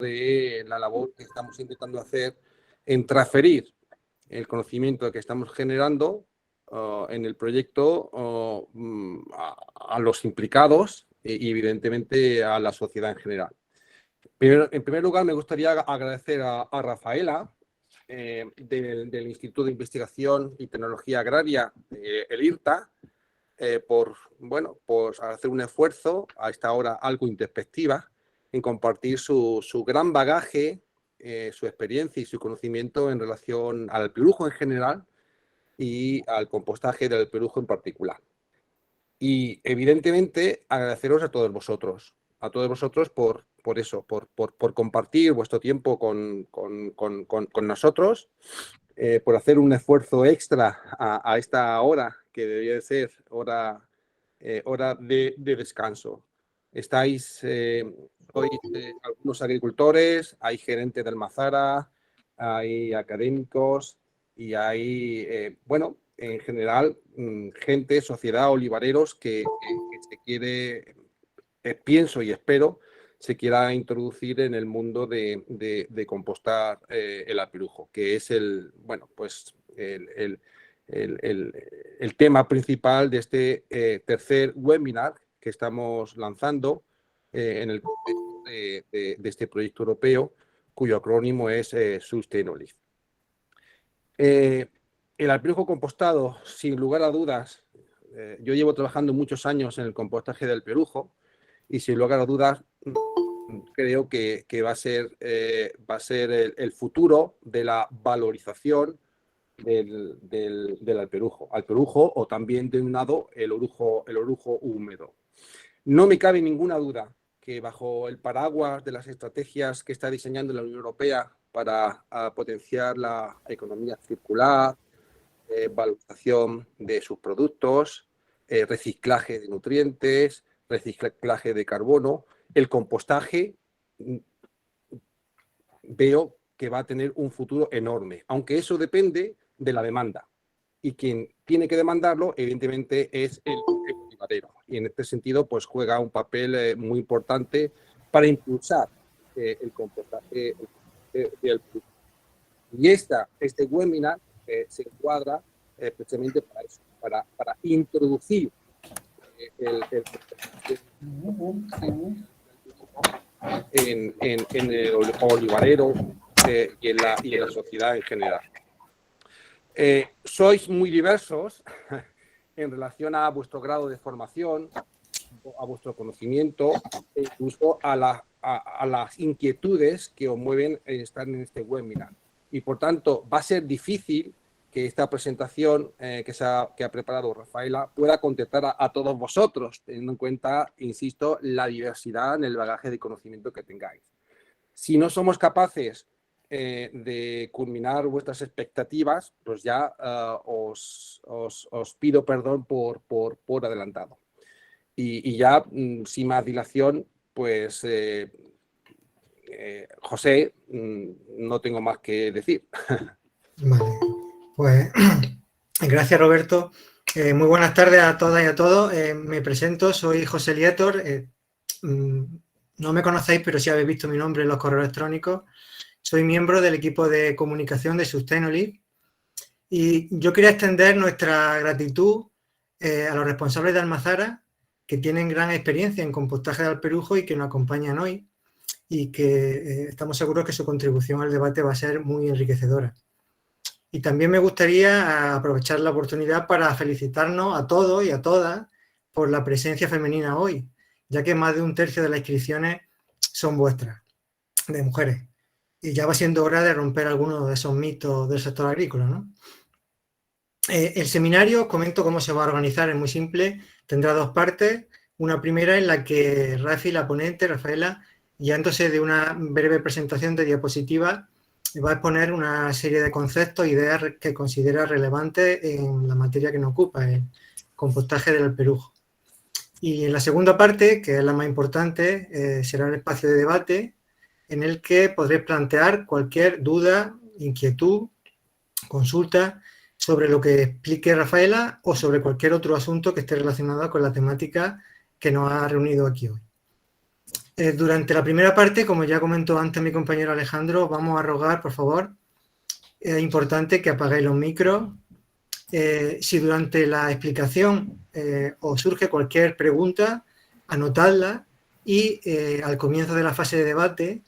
de la labor que estamos intentando hacer en transferir el conocimiento que estamos generando en el proyecto a los implicados y evidentemente a la sociedad en general. En primer lugar, me gustaría agradecer a Rafaela del Instituto de Investigación y Tecnología Agraria, el IRTA, por hacer un esfuerzo a esta hora algo introspectiva en compartir su gran bagaje, su experiencia y su conocimiento en relación al alperujo en general y al compostaje del alperujo en particular. Y evidentemente agradeceros a todos vosotros por compartir vuestro tiempo con nosotros, por hacer un esfuerzo extra a esta hora que debería de ser hora de descanso. Sois algunos agricultores, hay gerentes del Mazara, hay académicos y hay, en general, gente, sociedad, olivareros que se quiere, pienso y espero, se quiera introducir en el mundo de compostar el alperujo, que es el tema principal de este tercer webinar que estamos lanzando en el contexto de este proyecto europeo, cuyo acrónimo es Sustainolift. El alperujo compostado, sin lugar a dudas, yo llevo trabajando muchos años en el compostaje del alperujo y sin lugar a dudas creo que va a ser el futuro de la valorización del alperujo o también denominado el orujo húmedo. No me cabe ninguna duda que bajo el paraguas de las estrategias que está diseñando la Unión Europea para potenciar la economía circular, valorización de sus productos, reciclaje de nutrientes, reciclaje de carbono, el compostaje veo que va a tener un futuro enorme, aunque eso depende de la demanda. Y quien tiene que demandarlo, evidentemente, es el olivarero. Y en este sentido, pues juega un papel muy importante para impulsar el compostaje del producto. Y este webinar se encuadra precisamente para eso, para introducir en el olivarero y en la sociedad en general. Sois muy diversos en relación a vuestro grado de formación, a vuestro conocimiento e incluso a las inquietudes que os mueven en estar en este webinar. Y por tanto, va a ser difícil que esta presentación que ha preparado Rafaela pueda contestar a todos vosotros, teniendo en cuenta, insisto, la diversidad en el bagaje de conocimiento que tengáis. Si no somos capaces de culminar vuestras expectativas, pues ya os pido perdón por adelantado. Y ya, sin más dilación, pues, José, no tengo más que decir. Vale, pues gracias, Roberto. Muy buenas tardes a todas y a todos. Me presento, soy José Lietor. No me conocéis, pero sí habéis visto mi nombre en los correos electrónicos. Soy miembro del equipo de comunicación de Sustainolift y yo quería extender nuestra gratitud a los responsables de Almazara, que tienen gran experiencia en compostaje de alperujo y que nos acompañan hoy, y que estamos seguros que su contribución al debate va a ser muy enriquecedora. Y también me gustaría aprovechar la oportunidad para felicitarnos a todos y a todas por la presencia femenina hoy, ya que más de un tercio de las inscripciones son vuestras, de mujeres. Y ya va siendo hora de romper algunos de esos mitos del sector agrícola, ¿no? El seminario, os comento cómo se va a organizar, es muy simple, tendrá dos partes. Una primera en la que Rafi, la ponente, Rafaela, guiándose de una breve presentación de diapositivas, va a exponer una serie de conceptos e ideas que considera relevantes en la materia que nos ocupa, el compostaje del alperujo. Y en la segunda parte, que es la más importante, será el espacio de debate en el que podréis plantear cualquier duda, inquietud, consulta sobre lo que explique Rafaela o sobre cualquier otro asunto que esté relacionado con la temática que nos ha reunido aquí hoy. Durante la primera parte, como ya comentó antes mi compañero Alejandro, vamos a rogar, por favor, es importante que apaguéis los micros. Si durante la explicación os surge cualquier pregunta, anotadla y al comienzo de la fase de debate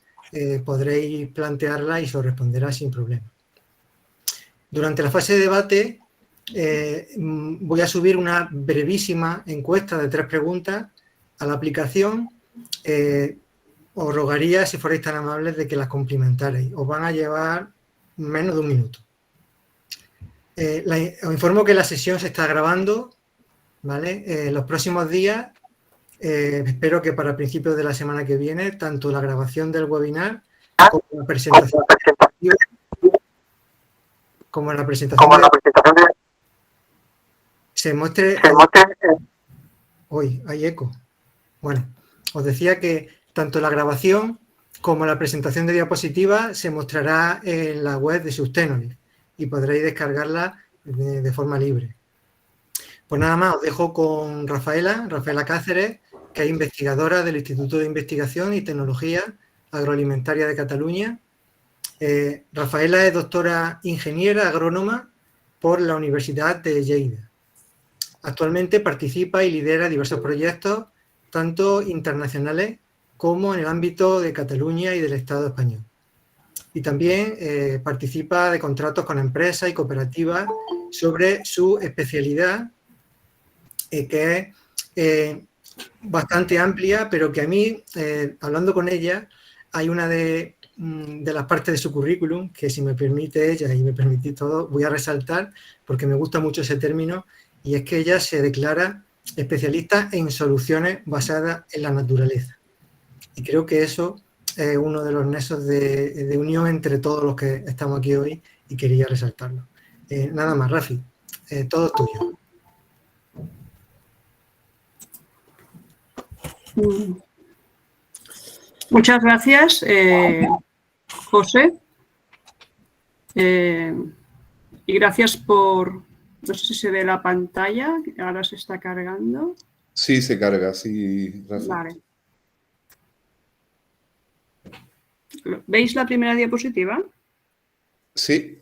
podréis plantearla y se os responderá sin problema. Durante la fase de debate voy a subir una brevísima encuesta de 3 preguntas a la aplicación. Os rogaría, si fuerais tan amables, de que las complementarais. Os van a llevar menos de 1 minuto. Os informo que la sesión se está grabando, ¿vale? En los próximos días, espero que para principios de la semana que viene, tanto la grabación del webinar como la presentación se muestre. Uy, hay eco. Bueno, os decía que tanto la grabación como la presentación de diapositivas se mostrará en la web de Sustainable y podréis descargarla de forma libre. Pues nada más, os dejo con Rafaela Cáceres, que es investigadora del Instituto de Investigación y Tecnología Agroalimentaria de Cataluña. Rafaela es doctora ingeniera agrónoma por la Universidad de Lleida. Actualmente participa y lidera diversos proyectos, tanto internacionales como en el ámbito de Cataluña y del Estado español. Y también participa de contratos con empresas y cooperativas sobre su especialidad, que es bastante amplia, pero que a mí, hablando con ella, hay una de las partes de su currículum que, si me permite ella y me permitís todo, voy a resaltar porque me gusta mucho ese término, y es que ella se declara especialista en soluciones basadas en la naturaleza. Y creo que eso es uno de los nexos de unión entre todos los que estamos aquí hoy y quería resaltarlo. Nada más, Rafi, todo tuyo. Muchas gracias, José. Y gracias por... No sé si se ve la pantalla, ahora se está cargando. Sí, se carga, sí, Rafa. Vale. ¿Veis la primera diapositiva? Sí.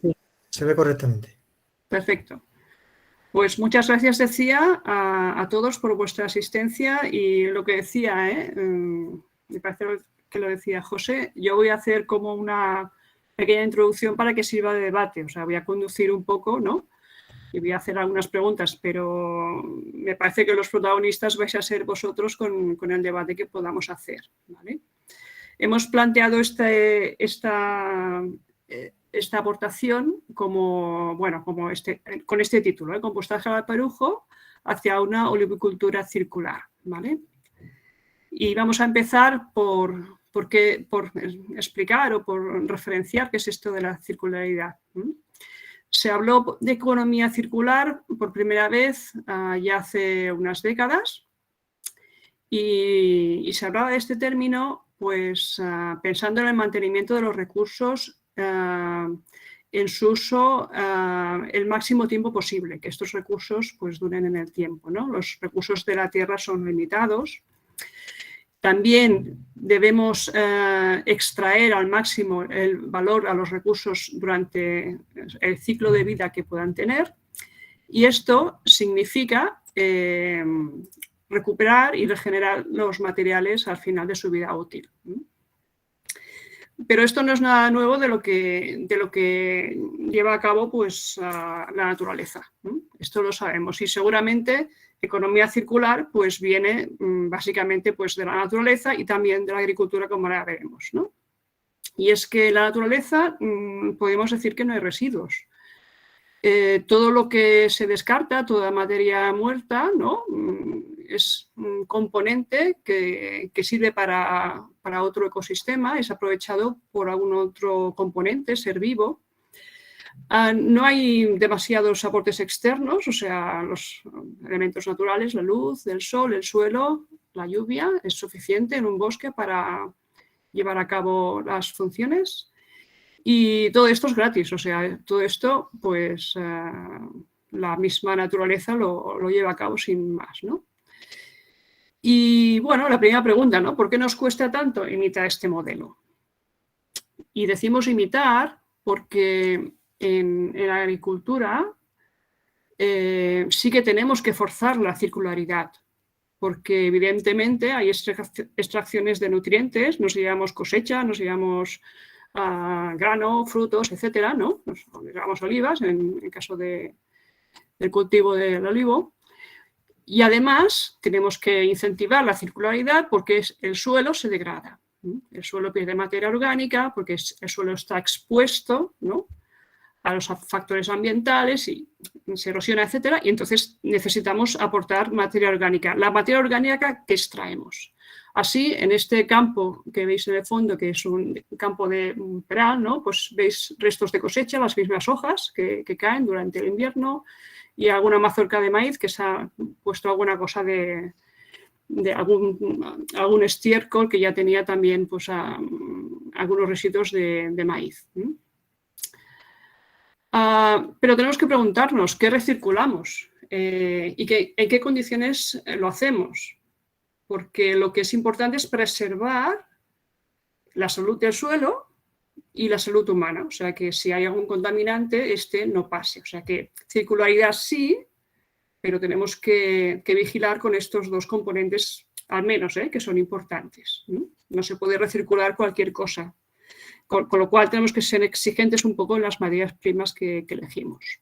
Se ve correctamente. Perfecto. Pues muchas gracias, decía, a todos por vuestra asistencia y lo que decía, me parece que lo decía José, yo voy a hacer como una pequeña introducción para que sirva de debate, o sea, voy a conducir un poco, ¿no? Y voy a hacer algunas preguntas, pero me parece que los protagonistas vais a ser vosotros con el debate que podamos hacer, ¿vale? Hemos planteado esta aportación como, bueno, con este título, compostaje al parujo hacia una olivicultura circular, ¿vale? Y vamos a empezar por explicar o por referenciar qué es esto de la circularidad. Se habló de economía circular por primera vez ya hace unas décadas y se hablaba de este término pues pensando en el mantenimiento de los recursos en su uso el máximo tiempo posible, que estos recursos pues duren en el tiempo, ¿no? Los recursos de la tierra son limitados. También debemos extraer al máximo el valor a los recursos durante el ciclo de vida que puedan tener, y esto significa recuperar y regenerar los materiales al final de su vida útil. Pero esto no es nada nuevo de lo que lleva a cabo pues, la naturaleza. Esto lo sabemos y seguramente economía circular pues, viene básicamente pues, de la naturaleza y también de la agricultura, como ahora veremos, ¿no? Y es que en la naturaleza podemos decir que no hay residuos. Todo lo que se descarta, toda materia muerta, ¿no? Es un componente que sirve para otro ecosistema, es aprovechado por algún otro componente, ser vivo. No hay demasiados aportes externos, o sea, los elementos naturales, la luz, el sol, el suelo, la lluvia, es suficiente en un bosque para llevar a cabo las funciones. Y todo esto es gratis, o sea, todo esto, pues la misma naturaleza lo lleva a cabo sin más, ¿no? Y bueno, la primera pregunta, ¿no? ¿Por qué nos cuesta tanto imitar este modelo? Y decimos imitar porque en la agricultura sí que tenemos que forzar la circularidad, porque evidentemente hay extracciones de nutrientes, nos llevamos cosecha, nos llevamos grano, frutos, etcétera, ¿no? Nos llevamos olivas en el caso del cultivo del olivo. Y además tenemos que incentivar la circularidad porque el suelo se degrada. El suelo pierde materia orgánica porque el suelo está expuesto, ¿no?, a los factores ambientales y se erosiona, etcétera, y entonces necesitamos aportar materia orgánica. La materia orgánica que extraemos. Así, en este campo que veis en el fondo, que es un campo de peral, ¿no?, pues veis restos de cosecha, las mismas hojas que caen durante el invierno y alguna mazorca de maíz que se ha puesto alguna cosa de algún estiércol que ya tenía también pues, algunos residuos de maíz. Pero tenemos que preguntarnos qué recirculamos y en qué condiciones lo hacemos, porque lo que es importante es preservar la salud del suelo y la salud humana, o sea que si hay algún contaminante, este no pase. O sea que circularidad sí, pero tenemos que vigilar con estos dos componentes, al menos, que son importantes. No se puede recircular cualquier cosa. Con lo cual tenemos que ser exigentes un poco en las materias primas que elegimos.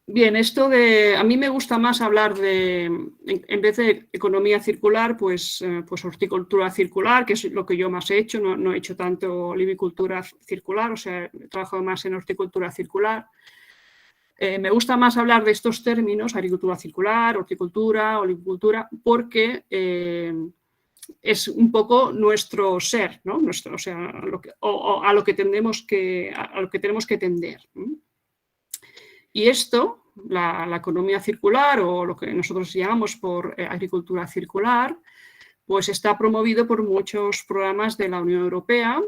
Bien, a mí me gusta más hablar en vez de economía circular, pues horticultura circular, que es lo que yo más he hecho, no he hecho tanto olivicultura circular, o sea, he trabajado más en horticultura circular. Me gusta más hablar de estos términos, agricultura circular, horticultura, olivicultura, porque es un poco nuestro ser, ¿no? O sea, a lo que tenemos que tender. Y esto, la economía circular o lo que nosotros llamamos por agricultura circular, pues está promovido por muchos programas de la Unión Europea,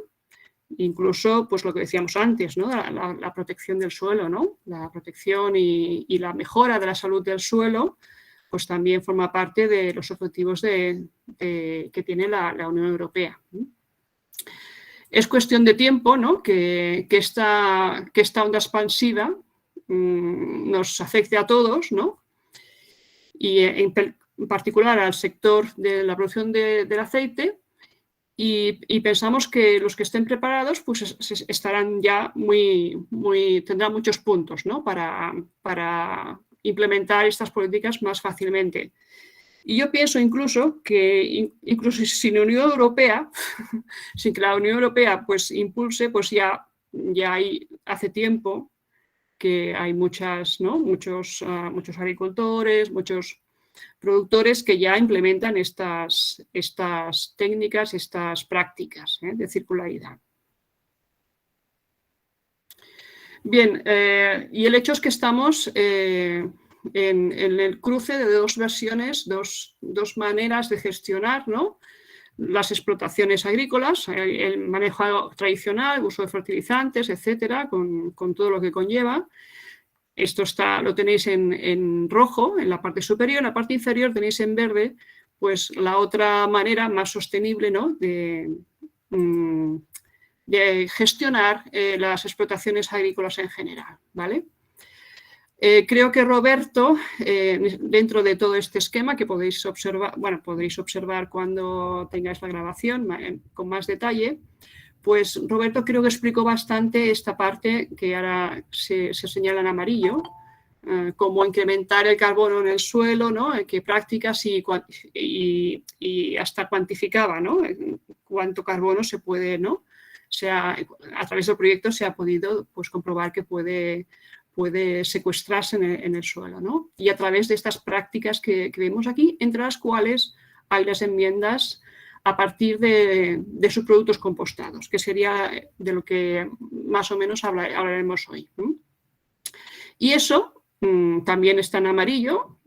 incluso pues lo que decíamos antes, ¿no?, la protección del suelo, ¿no?, la protección y la mejora de la salud del suelo, pues también forma parte de los objetivos que tiene la Unión Europea. Es cuestión de tiempo, ¿no?, que esta onda expansiva nos afecte a todos, ¿no?, y en particular al sector de la producción del aceite, y pensamos que los que estén preparados pues estarán ya tendrán muchos puntos, ¿no?, para implementar estas políticas más fácilmente. Y yo pienso incluso que sin la Unión Europea, sin que la Unión Europea pues impulse, pues ya hace tiempo que hay muchos agricultores, muchos productores que ya implementan estas técnicas, estas prácticas de circularidad. Bien, y el hecho es que estamos en el cruce de dos versiones, dos maneras de gestionar, ¿no?, las explotaciones agrícolas, el manejo tradicional, el uso de fertilizantes, etcétera, con todo lo que conlleva. Esto lo tenéis en rojo, en la parte superior. En la parte inferior tenéis en verde pues la otra manera más sostenible, ¿no?, de gestionar las explotaciones agrícolas en general, ¿vale? Creo que Roberto, dentro de todo este esquema que podéis observar cuando tengáis la grabación con más detalle, pues Roberto creo que explicó bastante esta parte que ahora se señala en amarillo, cómo incrementar el carbono en el suelo, ¿no?, qué prácticas y hasta cuantificaba, ¿no?, cuánto carbono se puede, ¿no?, a través del proyecto se ha podido pues comprobar que puede secuestrarse en el suelo, ¿no? Y a través de estas prácticas que vemos aquí, entre las cuales hay las enmiendas a partir de sus productos compostados, que sería de lo que más o menos hablaremos hoy. Y eso también está en amarillo.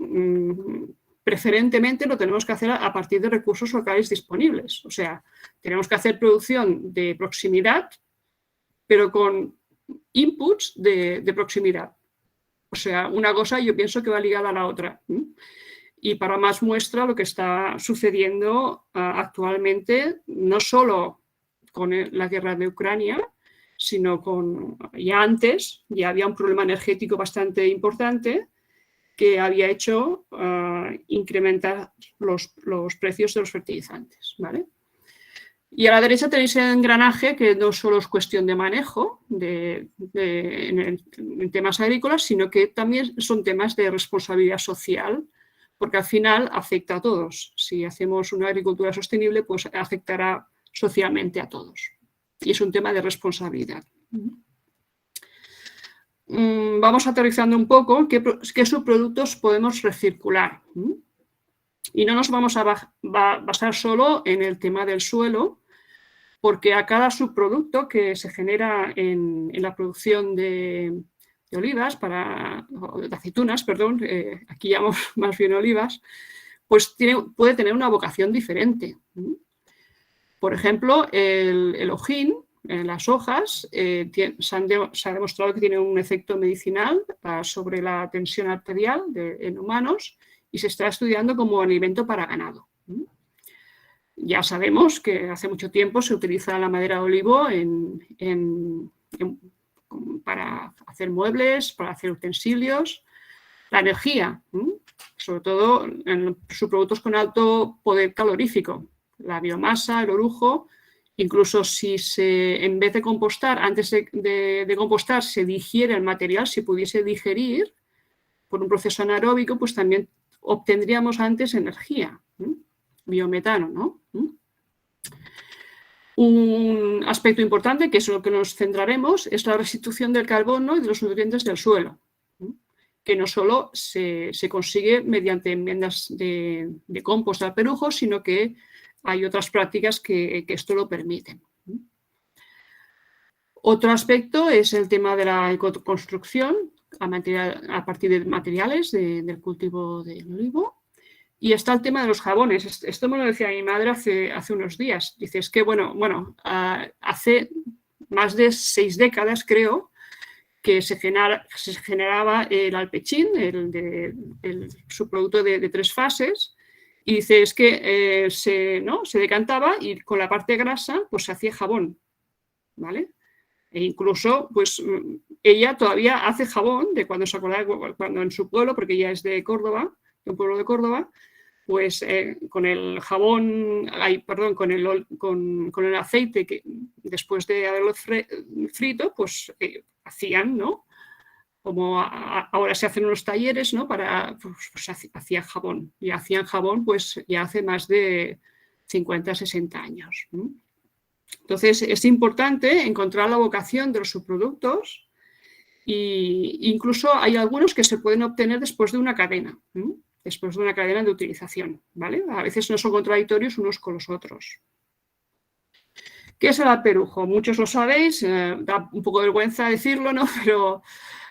Preferentemente lo tenemos que hacer a partir de recursos locales disponibles. O sea, tenemos que hacer producción de proximidad, pero con inputs de proximidad. O sea, una cosa yo pienso que va ligada a la otra. Y para más muestra lo que está sucediendo actualmente, no solo con la guerra de Ucrania, sino ya antes, ya había un problema energético bastante importante que había hecho incrementar los precios de los fertilizantes, ¿vale? Y a la derecha tenéis el engranaje, que no solo es cuestión de manejo en temas agrícolas, sino que también son temas de responsabilidad social, porque al final afecta a todos. Si hacemos una agricultura sostenible, pues afectará socialmente a todos. Y es un tema de responsabilidad. Vamos aterrizando un poco qué subproductos podemos recircular. Y no nos vamos a basar solo en el tema del suelo, porque a cada subproducto que se genera en la producción de olivas, de aceitunas, perdón, aquí llamamos más bien olivas, pues puede tener una vocación diferente. Por ejemplo, el hojín, las hojas, se ha demostrado que tiene un efecto medicinal sobre la tensión arterial en humanos y se está estudiando como alimento para ganado. Ya sabemos que hace mucho tiempo se utiliza la madera de olivo para hacer muebles, para hacer utensilios. La energía, sobre todo en subproductos con alto poder calorífico, la biomasa, el orujo. Incluso si en vez de compostar, antes de compostar, se digiere el material, si pudiese digerir por un proceso anaeróbico, pues también obtendríamos antes energía, biometano, ¿no? Un aspecto importante, que es lo que nos centraremos, es la restitución del carbono y de los nutrientes del suelo, que no solo se consigue mediante enmiendas de compost al perujo, sino que hay otras prácticas que esto lo permiten. Otro aspecto es el tema de la ecoconstrucción a partir de materiales del cultivo del olivo. Y está el tema de los jabones. Esto me lo decía mi madre hace unos días. Dice, es que, hace más de 6 décadas, creo, que se generaba el alpechín, el subproducto de 3 fases. Y dice, es que se decantaba y con la parte grasa pues se hacía jabón, ¿vale? E incluso, pues, ella todavía hace jabón de cuando se acordaba, cuando en su pueblo, porque ella es de Córdoba, de un pueblo de Córdoba, pues con el jabón, con el aceite que después de haberlo frito, pues hacían, ¿no? Como ahora se hacen unos talleres, ¿no? Pues hacían jabón. Y hacían jabón, pues ya hace más de 50, 60 años, ¿no? Entonces, es importante encontrar la vocación de los subproductos e incluso hay algunos que se pueden obtener después de una cadena, después de una cadena de utilización, ¿vale? A veces no son contradictorios unos con los otros. ¿Qué es el alperujo? Muchos lo sabéis, da un poco de vergüenza decirlo, ¿no? Pero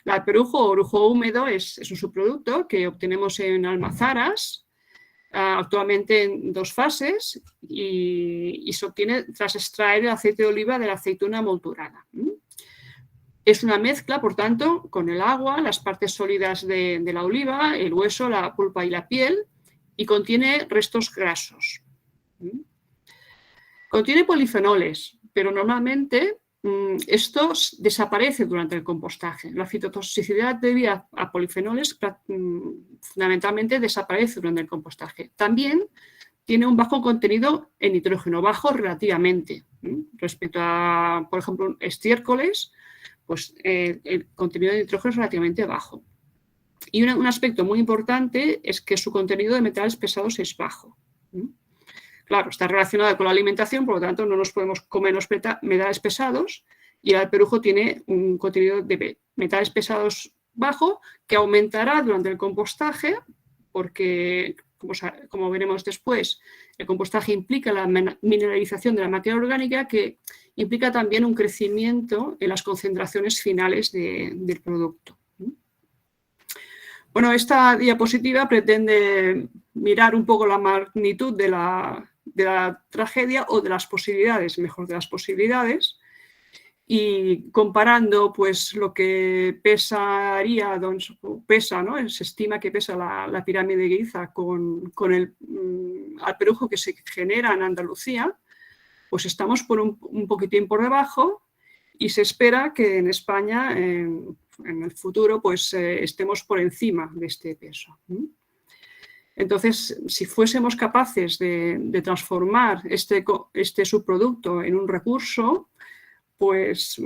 el alperujo o orujo húmedo es un subproducto que obtenemos en almazaras, actualmente en 2 fases, y se obtiene tras extraer el aceite de oliva de la aceituna molturada. Es una mezcla, por tanto, con el agua, las partes sólidas de la oliva, el hueso, la pulpa y la piel, y contiene restos grasos. Contiene polifenoles, pero normalmente esto desaparece durante el compostaje. La fitotoxicidad debida a polifenoles fundamentalmente desaparece durante el compostaje. También tiene un bajo contenido en nitrógeno, bajo relativamente. Respecto a, por ejemplo, estiércoles, pues el contenido de nitrógeno es relativamente bajo. Y un aspecto muy importante es que su contenido de metales pesados es bajo. Claro, está relacionado con la alimentación, por lo tanto no nos podemos comer los metales pesados, y el alperujo tiene un contenido de metales pesados bajo que aumentará durante el compostaje porque, como veremos después, el compostaje implica la mineralización de la materia orgánica, que implica también un crecimiento en las concentraciones finales del producto. Bueno, esta diapositiva pretende mirar un poco la magnitud de la tragedia o de las posibilidades, mejor de las posibilidades, y comparando pues lo que pesaría, ¿no? Se estima que pesa la pirámide de Giza con el alperujo que se genera en Andalucía, pues estamos por un poquitín por debajo y se espera que en España en el futuro pues estemos por encima de este peso. Entonces, si fuésemos capaces de transformar este subproducto en un recurso, pues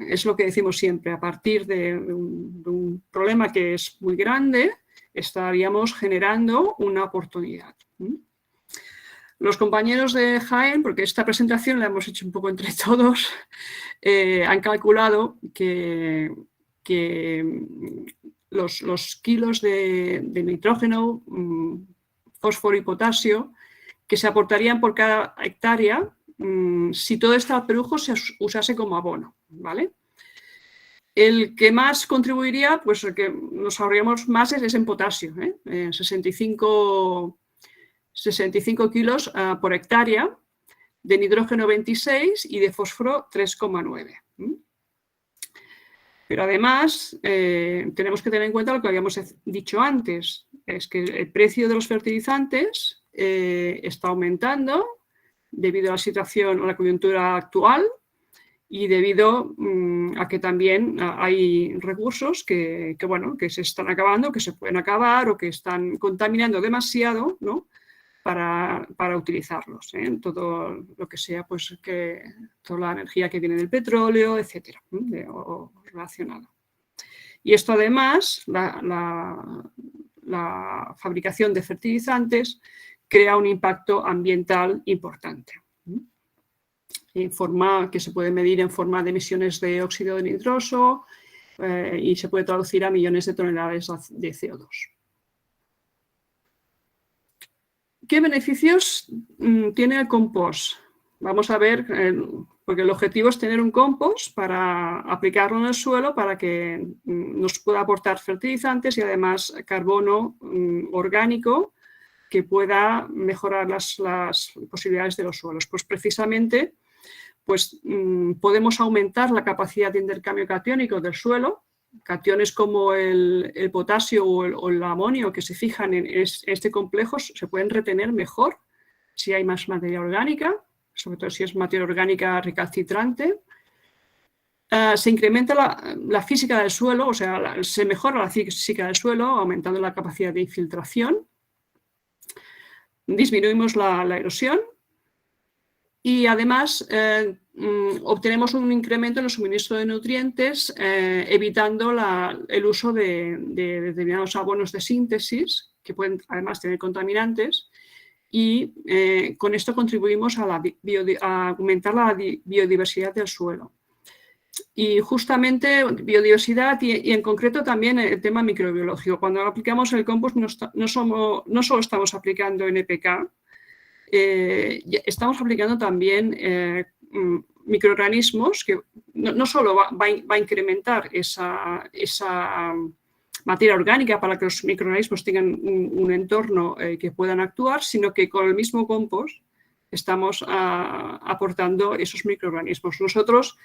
es lo que decimos siempre, a partir de un problema que es muy grande, estaríamos generando una oportunidad. Los compañeros de Jaén, porque esta presentación la hemos hecho un poco entre todos, han calculado que los kilos de nitrógeno, fósforo y potasio que se aportarían por cada hectárea si todo este alperujo se usase como abono, ¿vale? El que más contribuiría, pues el que nos ahorraríamos más es en potasio, 65 kilos por hectárea, de nitrógeno 26 y de fósforo 3,9. Pero además tenemos que tener en cuenta lo que habíamos dicho antes, es que el precio de los fertilizantes está aumentando debido a la situación o la coyuntura actual y debido a que también hay recursos que se están acabando, que se pueden acabar o que están contaminando demasiado, ¿no? para utilizarlos, todo lo que sea, pues toda la energía que viene del petróleo, etcétera, o relacionado. Y esto además, la fabricación de fertilizantes crea un impacto ambiental importante, en forma que se puede medir en forma de emisiones de óxido de nitroso y se puede traducir a millones de toneladas de CO2. ¿Qué beneficios tiene el compost? Vamos a ver, porque el objetivo es tener un compost para aplicarlo en el suelo para que nos pueda aportar fertilizantes y además carbono orgánico que pueda mejorar las posibilidades de los suelos. Pues precisamente pues, podemos aumentar la capacidad de intercambio catiónico del suelo. Cationes como el potasio o el amonio que se fijan en este complejo se pueden retener mejor si hay más materia orgánica, sobre todo si es materia orgánica recalcitrante. Se incrementa la física del suelo, o sea, se mejora la física del suelo aumentando la capacidad de infiltración. Disminuimos la erosión y además obtenemos un incremento en el suministro de nutrientes evitando el uso de determinados abonos de síntesis que pueden además tener contaminantes y con esto contribuimos a aumentar la biodiversidad del suelo. Y justamente biodiversidad y en concreto también el tema microbiológico. Cuando aplicamos el compost no solo estamos aplicando NPK, estamos aplicando también microorganismos que no solo va a incrementar esa materia orgánica para que los microorganismos tengan un entorno que puedan actuar, sino que con el mismo compost estamos aportando esos microorganismos. Nosotros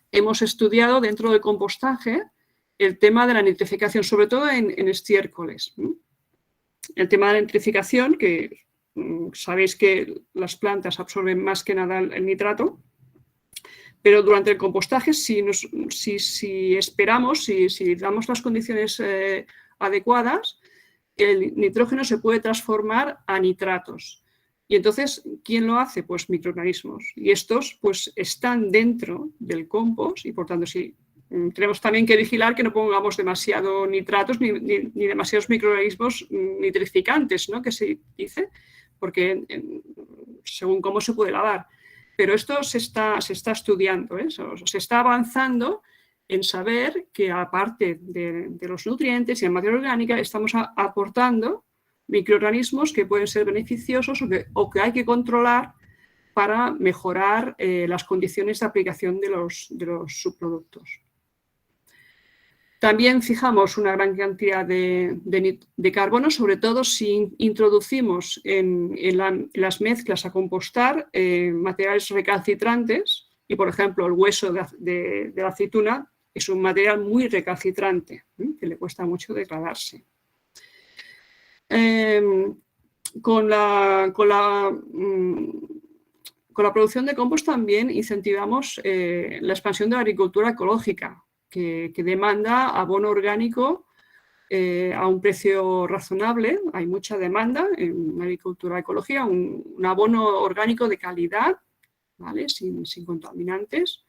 hemos estudiado dentro del compostaje el tema de la nitrificación, sobre todo en estiércoles. El tema de la nitrificación, que sabéis que las plantas absorben más que nada el nitrato, pero durante el compostaje, si esperamos, si damos las condiciones adecuadas, el nitrógeno se puede transformar a nitratos. Y entonces, ¿quién lo hace? Pues microorganismos. Y estos pues están dentro del compost y por tanto tenemos también que vigilar que no pongamos demasiado nitratos ni demasiados microorganismos nitrificantes, ¿no? Que se dice, porque según cómo se puede lavar. Pero esto se está estudiando, se está avanzando en saber que aparte de los nutrientes y la materia orgánica estamos aportando microorganismos que pueden ser beneficiosos o que hay que controlar para mejorar las condiciones de aplicación de los subproductos. También fijamos una gran cantidad de carbono, sobre todo si introducimos en las mezclas a compostar materiales recalcitrantes, Y, por ejemplo, el hueso de la aceituna es un material muy recalcitrante, que le cuesta mucho degradarse. Con la producción de compost también incentivamos la expansión de la agricultura ecológica, que demanda abono orgánico a un precio razonable. Hay mucha demanda en la agricultura ecológica, un abono orgánico de calidad, ¿vale? Sin contaminantes.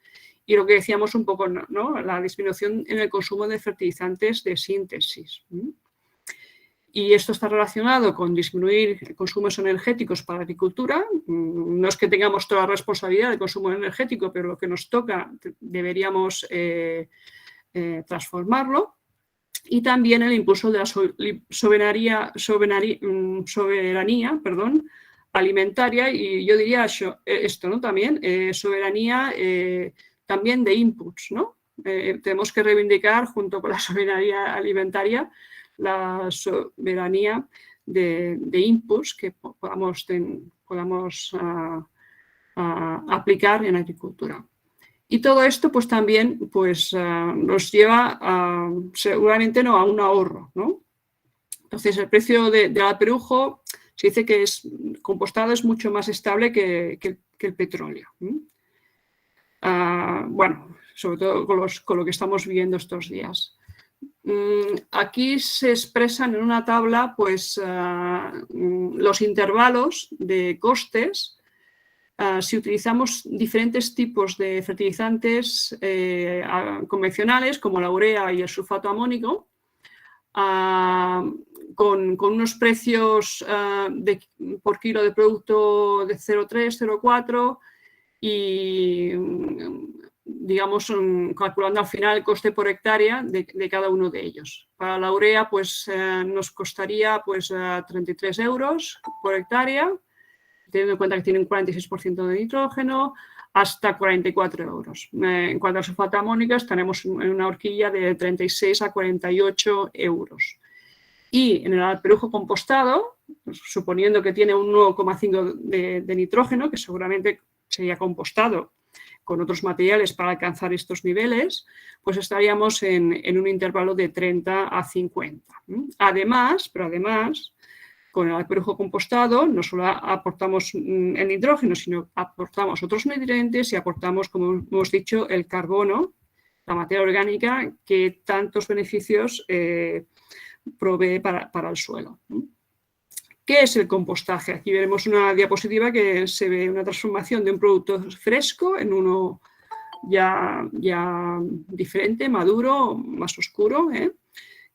Y lo que decíamos un poco, ¿no? La disminución en el consumo de fertilizantes de síntesis. Y esto está relacionado con disminuir consumos energéticos para la agricultura. No es que tengamos toda la responsabilidad del consumo energético, pero lo que nos toca deberíamos transformarlo. Y también el impulso de la soberanía alimentaria, y yo diría esto, ¿no? También soberanía también de inputs, ¿no? Tenemos que reivindicar junto con la soberanía alimentaria la soberanía de inputs que podamos aplicar en agricultura. Y todo esto pues también pues, nos lleva seguramente a un ahorro, ¿no? Entonces el precio del alperujo se dice que compostado es mucho más estable que el petróleo. Bueno, sobre todo con lo que estamos viviendo estos días. Aquí se expresan en una tabla pues, los intervalos de costes si utilizamos diferentes tipos de fertilizantes convencionales como la urea y el sulfato amónico con unos precios por kilo de producto de 0,3, 0,4 y digamos, calculando al final el coste por hectárea de cada uno de ellos. Para la urea, pues nos costaría pues, 33 euros por hectárea, teniendo en cuenta que tiene un 46% de nitrógeno, hasta 44 euros. En cuanto al sulfato amónico, estaremos en una horquilla de 36 a 48 euros. Y en el alperujo compostado, suponiendo que tiene un 9,5 de nitrógeno, que seguramente sería compostado con otros materiales para alcanzar estos niveles, pues estaríamos en un intervalo de 30 a 50. Además, con el alperujo compostado no solo aportamos el nitrógeno, sino aportamos otros nutrientes y aportamos, como hemos dicho, el carbono, la materia orgánica, que tantos beneficios provee para el suelo. ¿Qué es el compostaje? Aquí veremos una diapositiva que se ve una transformación de un producto fresco en uno ya diferente, maduro, más oscuro,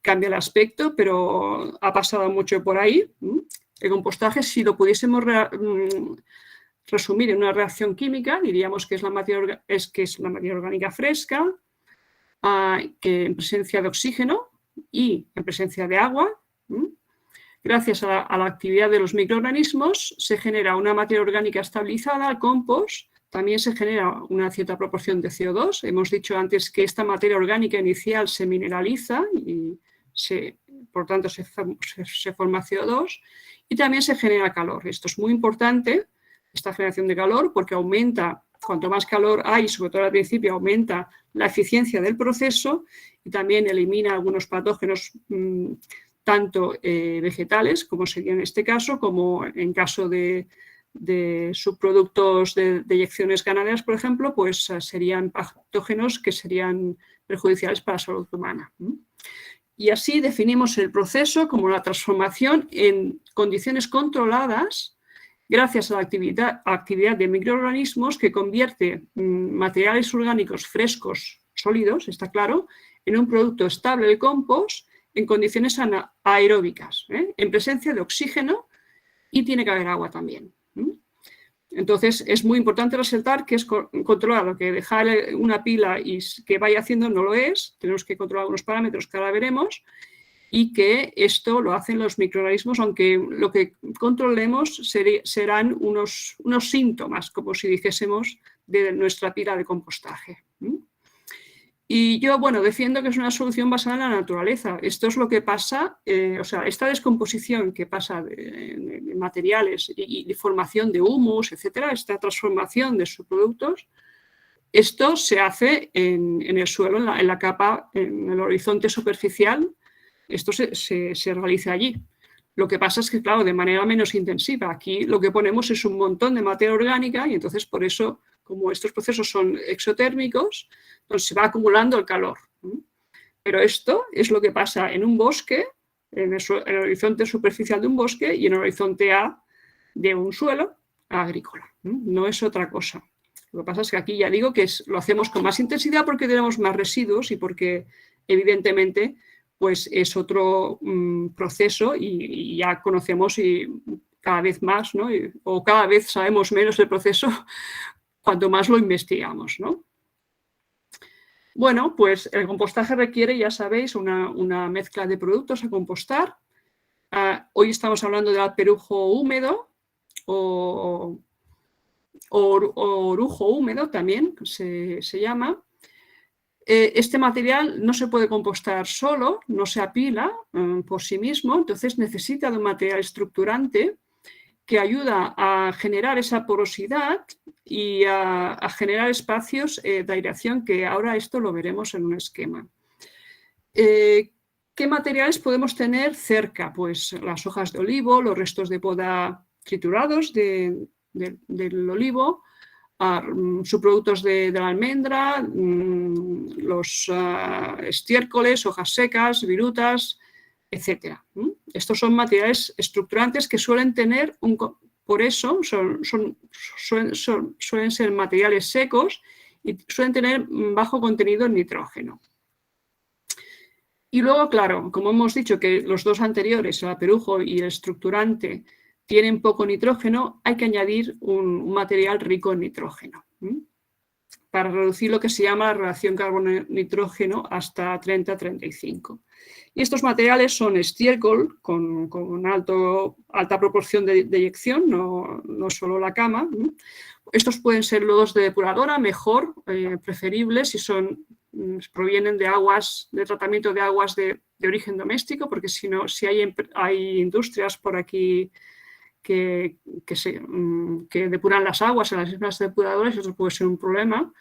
Cambia el aspecto, pero ha pasado mucho por ahí. El compostaje, si lo pudiésemos resumir en una reacción química, diríamos que es la materia orgánica fresca, que en presencia de oxígeno y en presencia de agua. Gracias a la actividad de los microorganismos se genera una materia orgánica estabilizada, el compost. También se genera una cierta proporción de CO2. Hemos dicho antes que esta materia orgánica inicial se mineraliza y por tanto se forma CO2 y también se genera calor. Esto es muy importante, esta generación de calor, porque aumenta, cuanto más calor hay, sobre todo al principio, aumenta la eficiencia del proceso y también elimina algunos patógenos tanto vegetales, como sería en este caso, como en caso de subproductos de eyecciones ganaderas, por ejemplo, pues serían patógenos que serían perjudiciales para la salud humana. Y así definimos el proceso como la transformación en condiciones controladas gracias a la actividad de microorganismos que convierte materiales orgánicos frescos, sólidos, está claro, en un producto estable de compost en condiciones aeróbicas, en presencia de oxígeno y tiene que haber agua también. Entonces, es muy importante resaltar que es controlado, que dejar una pila y que vaya haciendo no lo es, tenemos que controlar unos parámetros que ahora veremos, y que esto lo hacen los microorganismos, aunque lo que controlemos serán unos síntomas, como si dijésemos, de nuestra pila de compostaje. Y yo, bueno, defiendo que es una solución basada en la naturaleza. Esto es lo que pasa, o sea, esta descomposición que pasa de materiales y de formación de humus, etcétera, esta transformación de subproductos, Esto se hace en el suelo, en la capa, en el horizonte superficial. Esto se realiza allí. Lo que pasa es que, claro, de manera menos intensiva. Aquí lo que ponemos es un montón de materia orgánica y entonces por eso, como estos procesos son exotérmicos, pues se va acumulando el calor. Pero esto es lo que pasa en un bosque, en el horizonte superficial de un bosque y en el horizonte A de un suelo agrícola. No es otra cosa. Lo que pasa es que aquí ya digo que lo hacemos con más intensidad porque tenemos más residuos y porque evidentemente pues es otro proceso y ya conocemos y cada vez más, ¿no? O cada vez sabemos menos del proceso cuanto más lo investigamos, ¿no? Bueno, pues el compostaje requiere, ya sabéis, una mezcla de productos a compostar. Hoy estamos hablando del alperujo húmedo o orujo húmedo también se llama. Este material no se puede compostar solo, no se apila por sí mismo, entonces necesita de un material estructurante que ayuda a generar esa porosidad y a generar espacios de aireación, que ahora esto lo veremos en un esquema. ¿Qué materiales podemos tener cerca? Pues las hojas de olivo, los restos de poda triturados del olivo, subproductos de la almendra, los estiércoles, hojas secas, virutas, etc. Estos son materiales estructurantes que suelen tener, por eso suelen ser materiales secos y suelen tener bajo contenido en nitrógeno. Y luego, claro, como hemos dicho que los dos anteriores, el alperujo y el estructurante, tienen poco nitrógeno, hay que añadir un material rico en nitrógeno para reducir lo que se llama la relación carbono-nitrógeno hasta 30-35. Y estos materiales son estiércol con alta proporción de eyección, no solo la cama. Estos pueden ser lodos de depuradora, mejor, preferibles si provienen de tratamiento de aguas de origen doméstico, porque si hay industrias por aquí que depuran las aguas en las mismas depuradoras, eso puede ser un problema.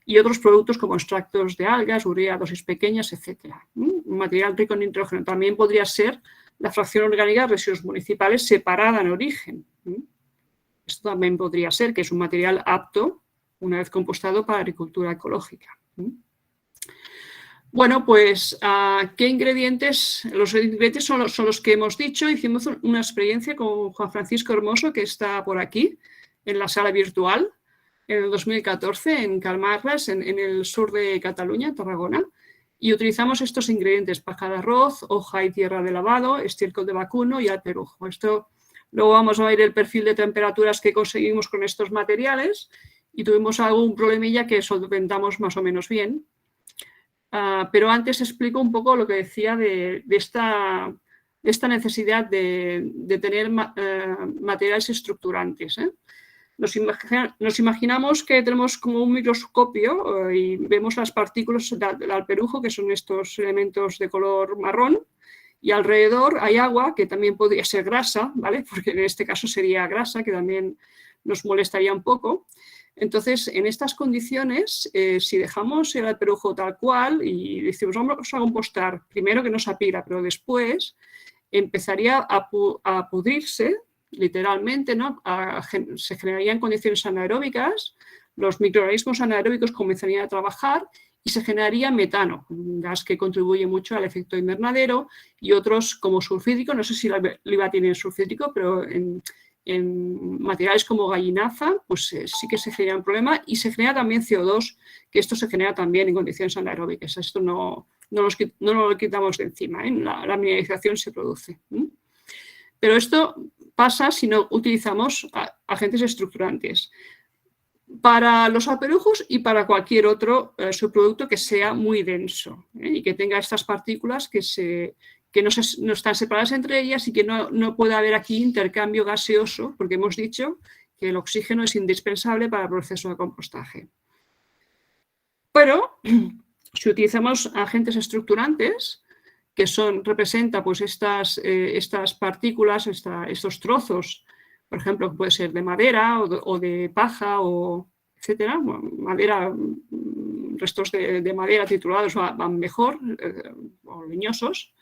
Y otros productos como extractos de algas, urea, dosis pequeñas, etc. Un material rico en nitrógeno también podría ser la fracción orgánica de residuos municipales separada en origen. Esto también podría ser, que es un material apto, una vez compostado, para agricultura ecológica. Bueno, pues, ¿qué ingredientes? Los ingredientes son los que hemos dicho. Hicimos una experiencia con Juan Francisco Hermoso, que está por aquí, en la sala virtual, en el 2014, en Calmarras, en el sur de Cataluña, Tarragona, y utilizamos estos ingredientes: paja de arroz, hoja y tierra de lavado, estiércol de vacuno y alperujo. Luego vamos a ver el perfil de temperaturas que conseguimos con estos materiales y tuvimos algún problemilla que solventamos más o menos bien. Pero antes explico un poco lo que decía de esta necesidad de tener materiales estructurantes. Nos imaginamos que tenemos como un microscopio y vemos las partículas del alperujo, que son estos elementos de color marrón, y alrededor hay agua, que también podría ser grasa, ¿vale? Porque en este caso sería grasa, que también nos molestaría un poco. Entonces, en estas condiciones, si dejamos el alperujo tal cual y decimos vamos a compostar, primero que no se apila, pero después empezaría a pudrirse, literalmente, ¿no? Se generarían condiciones anaeróbicas, los microorganismos anaeróbicos comenzarían a trabajar y se generaría metano, un gas que contribuye mucho al efecto invernadero, y otros como sulfídrico. No sé si la oliva tiene sulfídrico, pero en materiales como gallinaza, pues sí que se genera un problema, y se genera también CO2, que esto se genera también en condiciones anaeróbicas. Esto no lo quitamos de encima, ¿eh? La mineralización se produce. Pero esto pasa si no utilizamos agentes estructurantes. Para los alperujos y para cualquier otro subproducto que sea muy denso, y que tenga estas partículas que no están separadas entre ellas y que no pueda haber aquí intercambio gaseoso, porque hemos dicho que el oxígeno es indispensable para el proceso de compostaje. Pero si utilizamos agentes estructurantes, que representa pues estas partículas, estos trozos, por ejemplo, puede ser de madera o de paja, etcétera, madera, restos de madera triturados van mejor, o leñosos.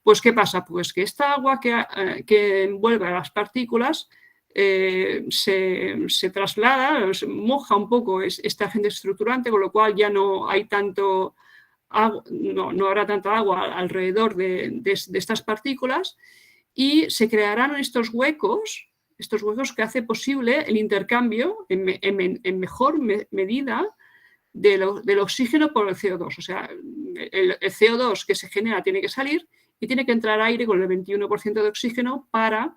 Pues, ¿qué pasa? Pues que esta agua que envuelve a las partículas se traslada, se moja un poco este agente estructurante, con lo cual ya no hay tanto agua, no habrá tanta agua alrededor de estas partículas, y se crearán estos huecos que hace posible el intercambio en mejor medida del oxígeno por el CO2. O sea, el CO2 que se genera tiene que salir y tiene que entrar aire con el 21% de oxígeno para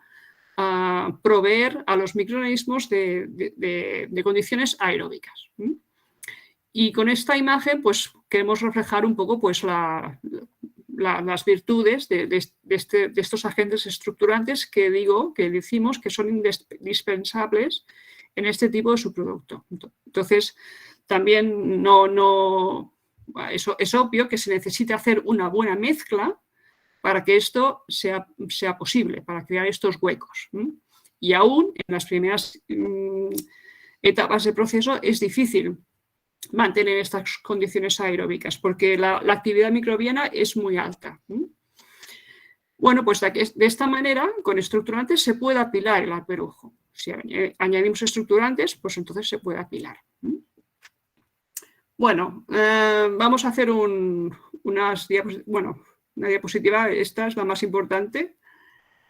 proveer a los microorganismos de condiciones aeróbicas. Y con esta imagen, pues, queremos reflejar un poco, pues, las virtudes de estos agentes estructurantes que decimos que son indispensables en este tipo de subproducto. Entonces, también es obvio que se necesita hacer una buena mezcla para que esto sea posible, para crear estos huecos. Y aún en las primeras etapas del proceso es difícil mantener estas condiciones aeróbicas porque la actividad microbiana es muy alta. Bueno, pues de esta manera, con estructurantes se puede apilar el alperujo. Si añadimos estructurantes, pues entonces se puede apilar. Bueno, vamos a hacer unas diapositivas. Bueno, una diapositiva, esta es la más importante,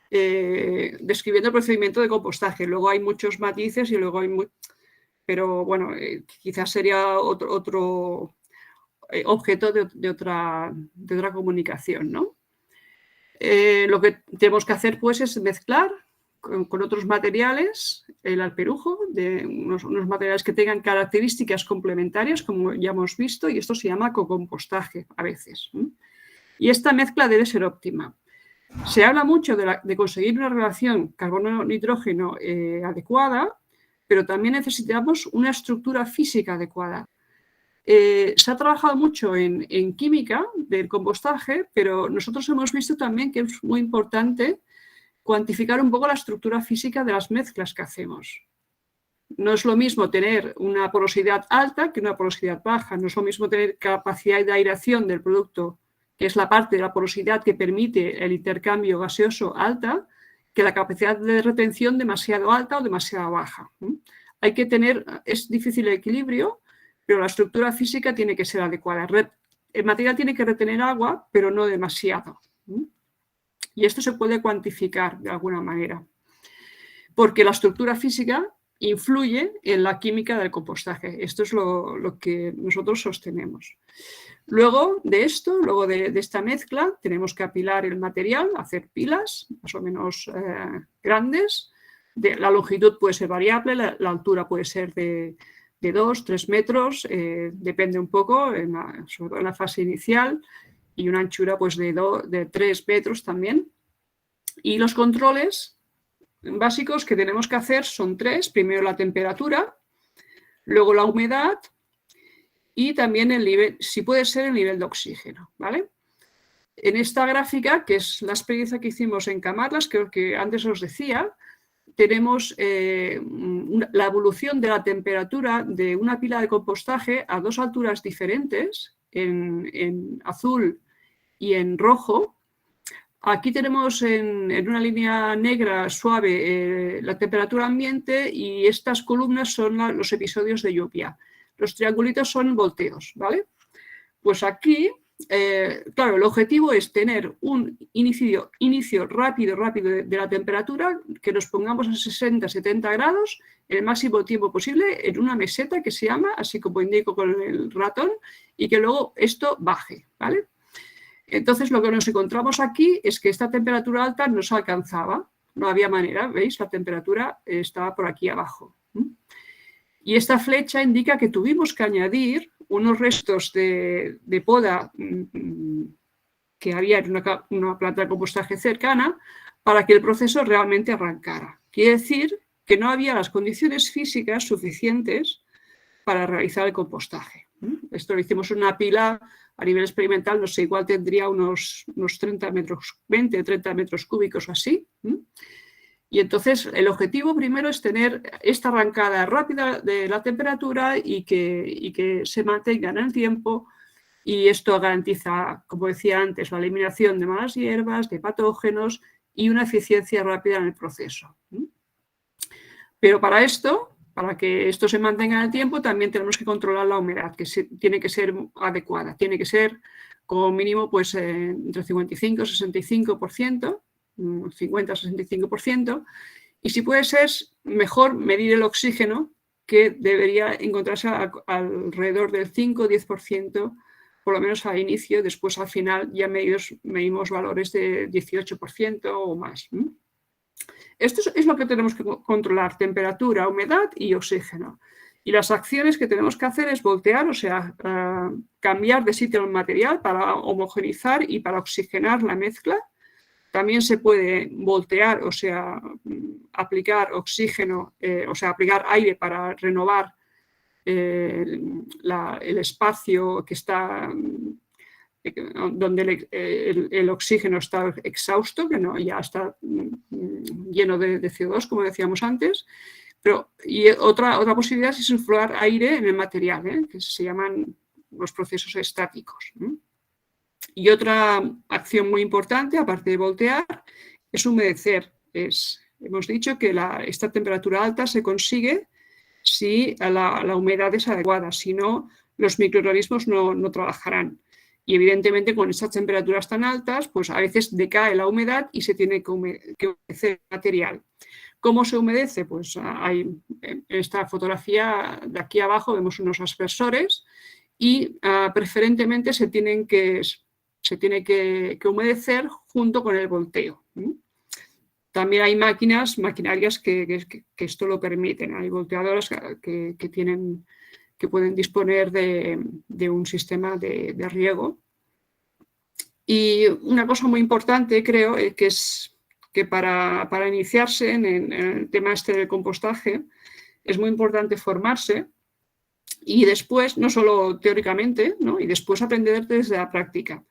describiendo el procedimiento de compostaje. Luego hay muchos matices y luego hay pero bueno, quizás sería otro objeto de otra comunicación, ¿no? Lo que tenemos que hacer, pues, es mezclar con otros materiales el alperujo, de unos materiales que tengan características complementarias, como ya hemos visto, y esto se llama cocompostaje a veces. Y esta mezcla debe ser óptima. Se habla mucho de conseguir una relación carbono-nitrógeno adecuada, pero también necesitamos una estructura física adecuada. Se ha trabajado mucho en química del compostaje, pero nosotros hemos visto también que es muy importante cuantificar un poco la estructura física de las mezclas que hacemos. No es lo mismo tener una porosidad alta que una porosidad baja. No es lo mismo tener capacidad de aireación del producto, que es la parte de la porosidad que permite el intercambio gaseoso alta, que la capacidad de retención demasiado alta o demasiado baja. Hay que es difícil el equilibrio, pero la estructura física tiene que ser adecuada. El material tiene que retener agua, pero no demasiado. Y esto se puede cuantificar de alguna manera, porque la estructura física influye en la química del compostaje. Esto es lo que nosotros sostenemos. Luego de esta mezcla, tenemos que apilar el material, hacer pilas más o menos grandes. La longitud puede ser variable, la altura puede ser de 2, 3 metros, depende un poco, sobre todo en la fase inicial, y una anchura pues de 3 metros también. Y los controles básicos que tenemos que hacer son 3. Primero la temperatura, luego la humedad y también el nivel, si puede ser, el nivel de oxígeno, ¿vale? En esta gráfica, que es la experiencia que hicimos en Camarlas, creo que antes os decía, tenemos la evolución de la temperatura de una pila de compostaje a 2 alturas diferentes, en azul y en rojo. Aquí tenemos en una línea negra suave la temperatura ambiente y estas columnas son los episodios de lluvia. Los triangulitos son volteos, ¿vale? Pues aquí, claro, el objetivo es tener un inicio rápido de la temperatura, que nos pongamos a 60-70 grados el máximo tiempo posible en una meseta que se llama, así como indico con el ratón, y que luego esto baje, ¿vale? Entonces, lo que nos encontramos aquí es que esta temperatura alta no se alcanzaba, no había manera, ¿veis? La temperatura estaba por aquí abajo. Y esta flecha indica que tuvimos que añadir unos restos de poda que había en una planta de compostaje cercana para que el proceso realmente arrancara. Quiere decir que no había las condiciones físicas suficientes para realizar el compostaje. Esto lo hicimos en una pila a nivel experimental, no sé, igual tendría unos 30 metros, 20, 30 metros cúbicos o así. Y entonces el objetivo primero es tener esta arrancada rápida de la temperatura y que se mantenga en el tiempo, y esto garantiza, como decía antes, la eliminación de malas hierbas, de patógenos y una eficiencia rápida en el proceso. Pero para esto, para que esto se mantenga en el tiempo, también tenemos que controlar la humedad, que tiene que ser adecuada, tiene que ser como mínimo pues, entre 55 y 65%, 50-65%, y si puede ser, mejor medir el oxígeno, que debería encontrarse alrededor del 5-10%, por lo menos al inicio. Después al final ya medimos valores de 18% o más. Esto es lo que tenemos que controlar: temperatura, humedad y oxígeno. Y las acciones que tenemos que hacer es voltear, o sea, cambiar de sitio el material para homogeneizar y para oxigenar la mezcla. También se puede voltear, o sea, aplicar oxígeno, o sea, aplicar aire para renovar el espacio que está, donde el oxígeno está exhausto, que no, ya está lleno de CO2, como decíamos antes. Y otra posibilidad es insuflar aire en el material, que se llaman los procesos estáticos. Y otra acción muy importante, aparte de voltear, es humedecer. Hemos dicho que esta temperatura alta se consigue si la humedad es adecuada, si no, los microorganismos no trabajarán. Y evidentemente con estas temperaturas tan altas, pues a veces decae la humedad y se tiene que humedecer el material. ¿Cómo se humedece? Pues en esta fotografía de aquí abajo vemos unos aspersores y preferentemente se tiene que humedecer junto con el volteo. También hay maquinarias que esto lo permiten. Hay volteadoras que pueden disponer de un sistema de riego. Y una cosa muy importante, creo, es que para iniciarse en el tema del compostaje es muy importante formarse, y después, no solo teóricamente, ¿no? Y después aprender desde la práctica.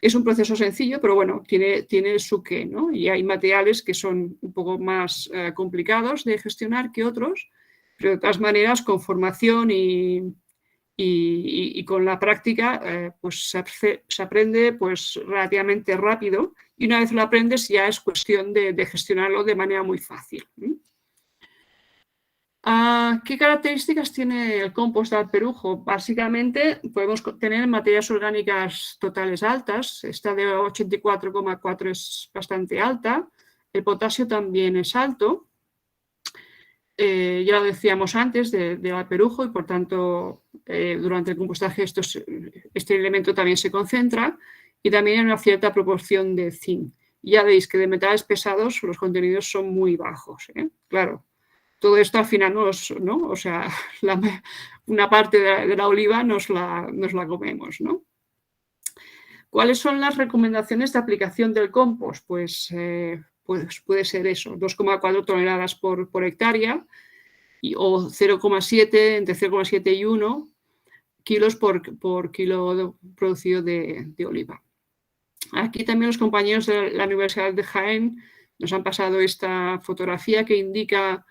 Es un proceso sencillo, pero bueno, tiene su qué, ¿no? Y hay materiales que son un poco más complicados de gestionar que otros, pero de todas maneras, con formación y con la práctica, pues se aprende pues, relativamente rápido, y una vez lo aprendes ya es cuestión de gestionarlo de manera muy fácil. ¿Qué características tiene el compost de alperujo? Básicamente podemos tener materias orgánicas totales altas. Esta de 84,4 es bastante alta. El potasio también es alto. Ya lo decíamos antes del alperujo, y por tanto durante el compostaje este elemento también se concentra, y también hay una cierta proporción de zinc. Ya veis que de metales pesados los contenidos son muy bajos. Claro. Todo esto al final ¿no? O sea, una parte de la oliva nos la comemos, ¿no? ¿Cuáles son las recomendaciones de aplicación del compost? Pues puede ser eso, 2,4 toneladas por hectárea, o 0,7, entre 0,7 y 1 kilos por kilo producido de oliva. Aquí también los compañeros de la Universidad de Jaén nos han pasado esta fotografía que indica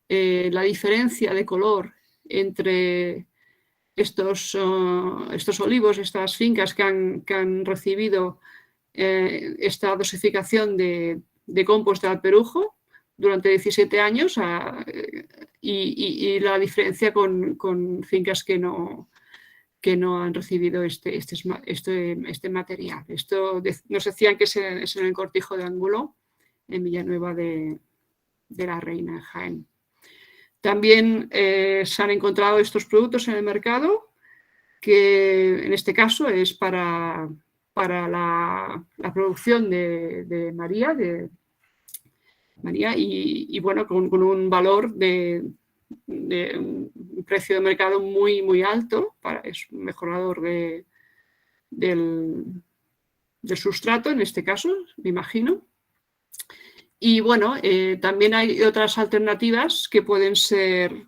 la diferencia de color entre estos olivos, estas fincas que han recibido esta dosificación de compost de alperujo durante 17 años, y la diferencia con fincas que no han recibido este material. Esto nos decían que es en el Cortijo de Ángulo, en Villanueva de la Reina, Jaén. También se han encontrado estos productos en el mercado, que en este caso es para la producción de María, y bueno, con un valor de un precio de mercado muy, muy alto. Es un mejorador del sustrato, en este caso, me imagino. Y bueno, también hay otras alternativas que pueden ser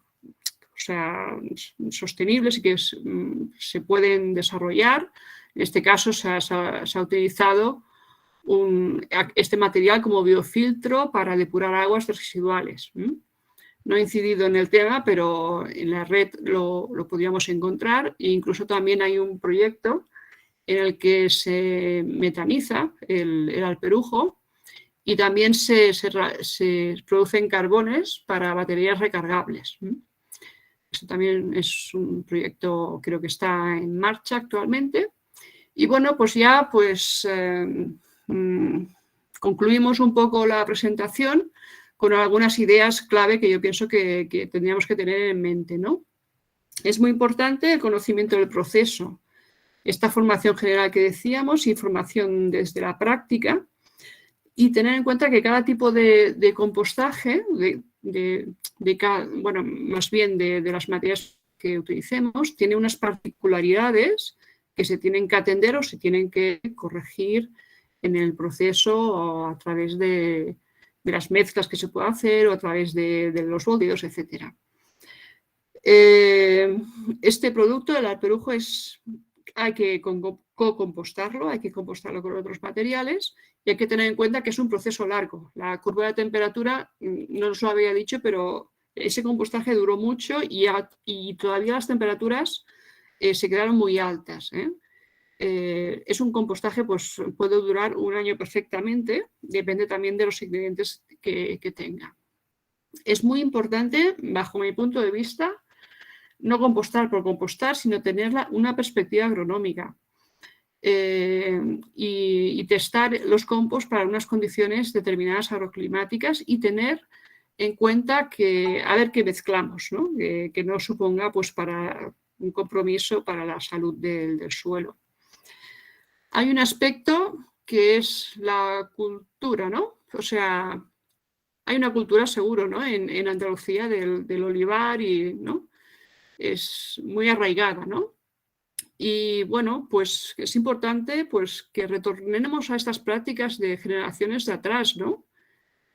sostenibles y que se pueden desarrollar. En este caso se ha utilizado este material como biofiltro para depurar aguas residuales. No he incidido en el tema, pero en la red lo podríamos encontrar. E incluso también hay un proyecto en el que se metaniza el alperujo y también se producen carbones para baterías recargables. Esto también es un proyecto, creo que está en marcha actualmente. Y bueno, pues ya concluimos un poco la presentación con algunas ideas clave que yo pienso que tendríamos que tener en mente, ¿no? Es muy importante el conocimiento del proceso, esta formación general que decíamos y formación desde la práctica, y tener en cuenta que cada tipo de compostaje, más bien de las materias que utilicemos, tiene unas particularidades que se tienen que atender o se tienen que corregir en el proceso o a través de las mezclas que se puede hacer o a través de los bólidos, etc. Este producto, el alperujo, hay que co-compostarlo, hay que compostarlo con otros materiales y hay que tener en cuenta que es un proceso largo. La curva de temperatura, no os lo había dicho, pero ese compostaje duró mucho y todavía las temperaturas se quedaron muy altas. Es un compostaje, pues puede durar un año perfectamente, depende también de los ingredientes que tenga. Es muy importante, bajo mi punto de vista, no compostar por compostar, sino tener una perspectiva agronómica y testar los compost para unas condiciones determinadas agroclimáticas y tener en cuenta a ver qué mezclamos, ¿no? Que no suponga pues, para un compromiso para la salud del suelo. Hay un aspecto que es la cultura, ¿no? O sea, hay una cultura seguro, ¿no? En Andalucía del olivar y, ¿no? Es muy arraigada, ¿no? Y bueno, pues es importante pues, que retornemos a estas prácticas de generaciones de atrás, ¿no?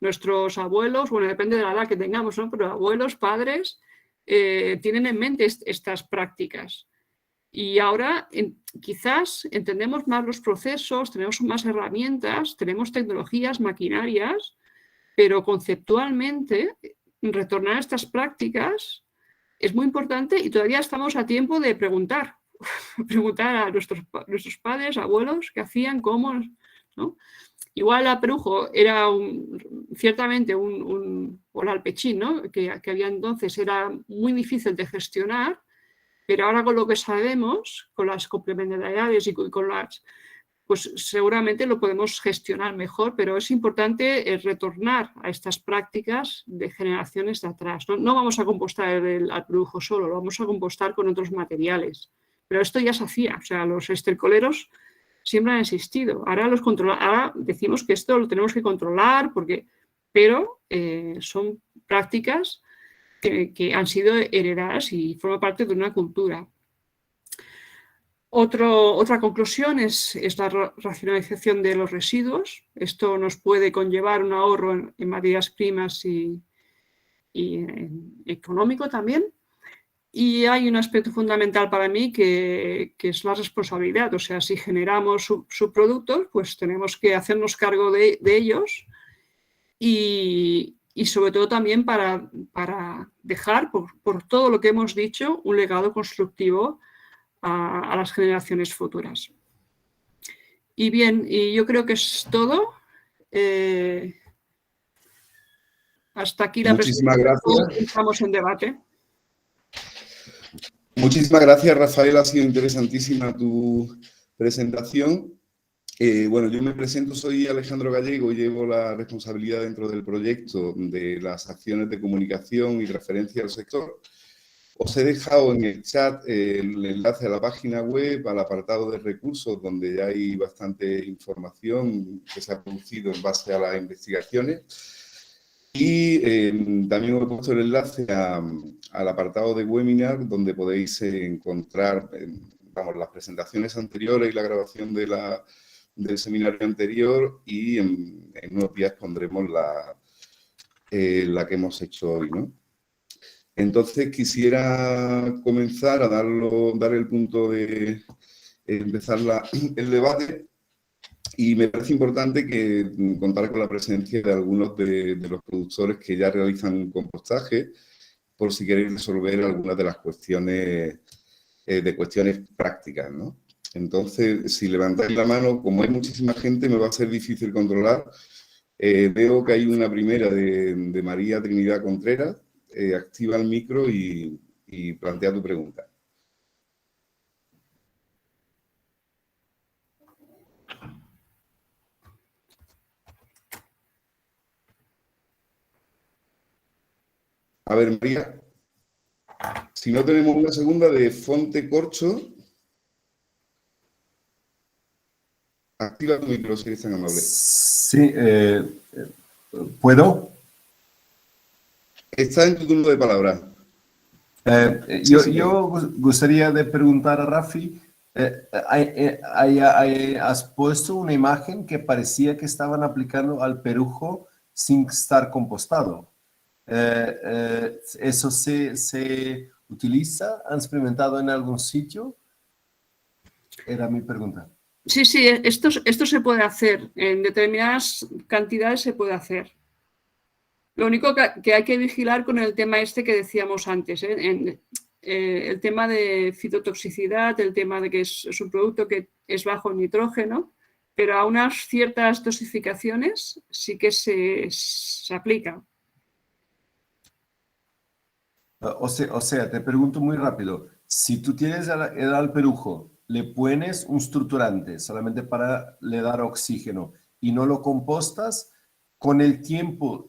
Nuestros abuelos, bueno, depende de la edad que tengamos, ¿no? Pero abuelos, padres, tienen en mente estas prácticas. Y ahora quizás entendemos más los procesos, tenemos más herramientas, tenemos tecnologías, maquinarias, pero conceptualmente retornar a estas prácticas es muy importante y todavía estamos a tiempo de preguntar a nuestros padres, abuelos, qué hacían, cómo, ¿no? Igual el alperujo era ciertamente o el alpechín, ¿no? que había entonces era muy difícil de gestionar, pero ahora con lo que sabemos, con las complementariedades y con las, pues seguramente lo podemos gestionar mejor, pero es importante retornar a estas prácticas de generaciones de atrás. No vamos a compostar el alperujo solo, lo vamos a compostar con otros materiales. Pero esto ya se hacía, o sea, los estercoleros siempre han existido. Ahora decimos que esto lo tenemos que controlar, pero son prácticas que han sido heredadas y forman parte de una cultura. Otra conclusión es la racionalización de los residuos. Esto nos puede conllevar un ahorro en materias primas y económico también. Y hay un aspecto fundamental para mí que es la responsabilidad. O sea, si generamos subproductos, pues tenemos que hacernos cargo de ellos y sobre todo también para dejar, por todo lo que hemos dicho, un legado constructivo a las generaciones futuras. Y bien, y yo creo que es todo. Hasta aquí la Muchísimas presentación. gracias. Estamos en debate. Muchísimas gracias, Rafael. Ha sido interesantísima tu presentación. Bueno, yo me presento, soy Alejandro Gallego y llevo la responsabilidad dentro del proyecto de las acciones de comunicación y referencia al sector. Os he dejado en el chat el enlace a la página web, al apartado de recursos, donde ya hay bastante información que se ha producido en base a las investigaciones. Y también os he puesto el enlace al apartado de webinar, donde podéis encontrar las presentaciones anteriores y la grabación del seminario anterior, y en unos días pondremos la que hemos hecho hoy, ¿no? Entonces quisiera comenzar a dar el punto de empezar el debate. Y me parece importante que contar con la presencia de algunos de los productores que ya realizan un compostaje, por si queréis resolver algunas de las cuestiones, cuestiones prácticas, ¿no? Entonces, si levantáis la mano, como hay muchísima gente, me va a ser difícil controlar. Veo que hay una primera de María Trinidad Contreras. Activa el micro y plantea tu pregunta. A ver, María, si no tenemos una segunda de Fonte Corcho, activa tu micro si eres tan amable. Sí, ¿puedo? Está en tu turno de palabra. Yo gustaría de preguntar a Rafi, has puesto una imagen que parecía que estaban aplicando al perujo sin estar compostado. ¿Eso se utiliza? ¿Han experimentado en algún sitio? Era mi pregunta. Sí, sí, esto se puede hacer. En determinadas cantidades se puede hacer. Lo único que hay que vigilar con el tema este que decíamos antes, el tema de fitotoxicidad, el tema de que es un producto que es bajo en nitrógeno, pero a unas ciertas dosificaciones sí que se aplica. O sea, te pregunto muy rápido, si tú tienes el alperujo, le pones un estructurante solamente para le dar oxígeno y no lo compostas, con el tiempo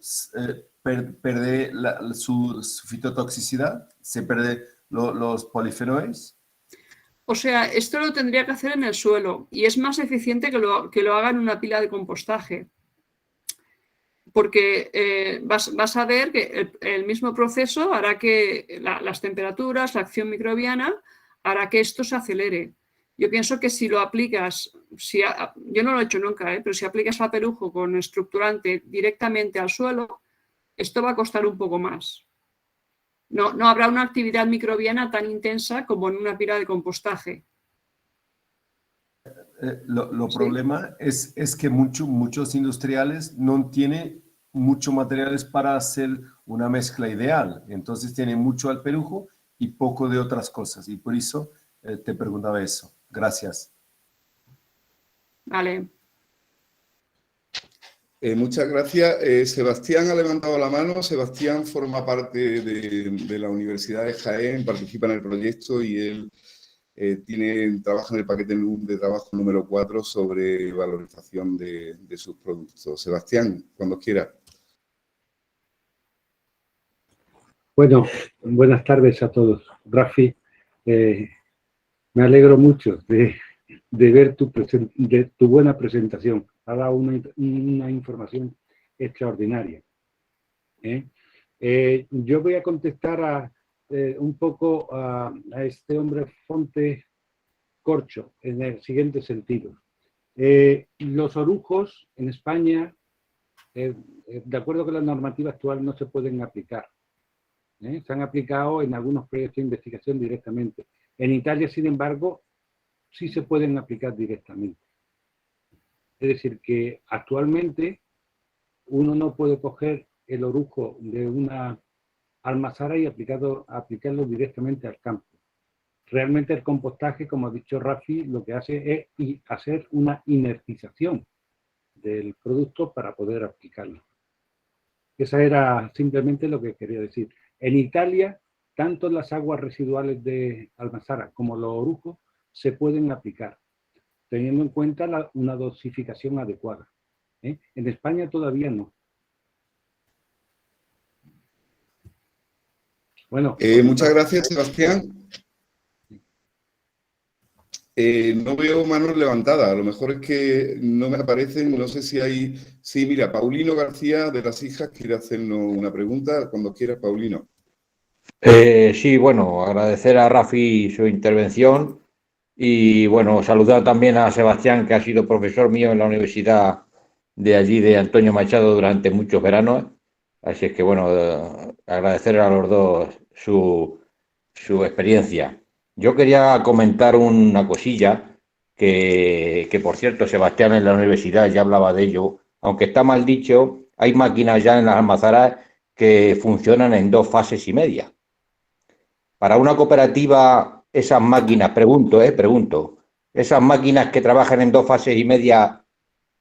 pierde su fitotoxicidad, se pierde los polifenoles. O sea, esto lo tendría que hacer en el suelo y es más eficiente que lo haga en una pila de compostaje. Porque vas a ver que el mismo proceso hará que las temperaturas, la acción microbiana, hará que esto se acelere. Yo pienso que si lo aplicas, yo no lo he hecho nunca, pero si aplicas alperujo con estructurante directamente al suelo, esto va a costar un poco más. No habrá una actividad microbiana tan intensa como en una pila de compostaje. Lo problema es que muchos industriales no tienen muchos materiales para hacer una mezcla ideal. Entonces tienen mucho alperujo y poco de otras cosas. Y por eso te preguntaba eso. Gracias. Vale. Muchas gracias. Sebastián ha levantado la mano. Sebastián forma parte de la Universidad de Jaén, participa en el proyecto y él trabaja en el paquete de trabajo número 4 sobre valorización de sus productos. Sebastián, cuando quiera. Bueno, buenas tardes a todos. Rafi, me alegro mucho de ver tu buena presentación. Ha dado una información extraordinaria. Yo voy a contestar un poco a este hombre Fonte Corcho en el siguiente sentido. Los orujos en España, de acuerdo con la normativa actual, no se pueden aplicar. Se han aplicado en algunos proyectos de investigación directamente. En Italia, sin embargo, sí se pueden aplicar directamente. Es decir, que actualmente uno no puede coger el orujo de una almazara y aplicarlo directamente al campo. Realmente el compostaje, como ha dicho Rafi, lo que hace es hacer una inertización del producto para poder aplicarlo. Esa era simplemente lo que quería decir. En Italia, tanto las aguas residuales de almazara como los orujos se pueden aplicar, teniendo en cuenta una dosificación adecuada. En España todavía no. Bueno, muchas gracias, Sebastián. No veo manos levantadas, a lo mejor es que no me aparecen, no sé si hay... Sí, mira, Paulino García de las Hijas quiere hacernos una pregunta, cuando quieras, Paulino. Sí, bueno, agradecer a Rafi su intervención y, bueno, saludar también a Sebastián, que ha sido profesor mío en la universidad de allí, de Antonio Machado, durante muchos veranos. Así es que, bueno, agradecer a los dos su experiencia. Yo quería comentar una cosilla que por cierto, Sebastián en la universidad ya hablaba de ello, aunque está mal dicho, hay máquinas ya en las almazaras que funcionan en 2 fases y media. Para una cooperativa, esas máquinas, pregunto, esas máquinas que trabajan en 2 fases y media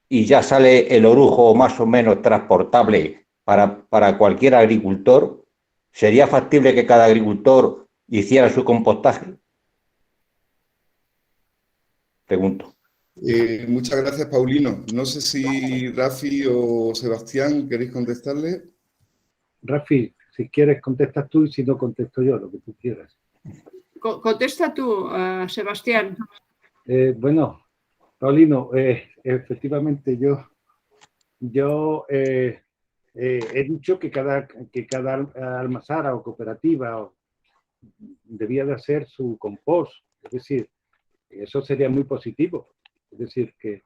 y ya sale el orujo más o menos transportable para cualquier agricultor, ¿sería factible que cada agricultor hiciera su compostaje? Pregunto. Muchas gracias, Paulino. No sé si Rafi o Sebastián queréis contestarle. Rafi, si quieres contestas tú y si no contesto yo, lo que tú quieras. Contesta tú, Sebastián. Bueno, Paulino, efectivamente yo he dicho que cada almazara o cooperativa debía de hacer su compost, es decir, eso sería muy positivo, es decir, que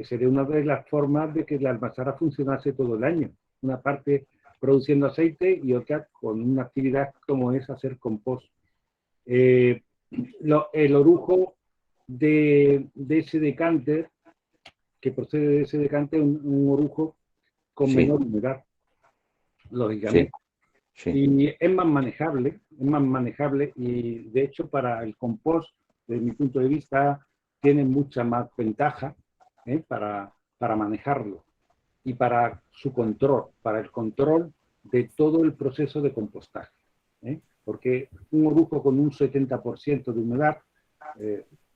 sería una de las formas de que la almazara funcionase todo el año, una parte produciendo aceite y otra con una actividad como es hacer compost. El orujo de ese decanter, que procede de ese decanter, un orujo con menor humedad, lógicamente. Sí. Y es más manejable y de hecho para el compost, desde mi punto de vista, tiene mucha más ventaja para manejarlo y para su control, para el control de todo el proceso de compostaje. Porque un orujo con un 70% de humedad,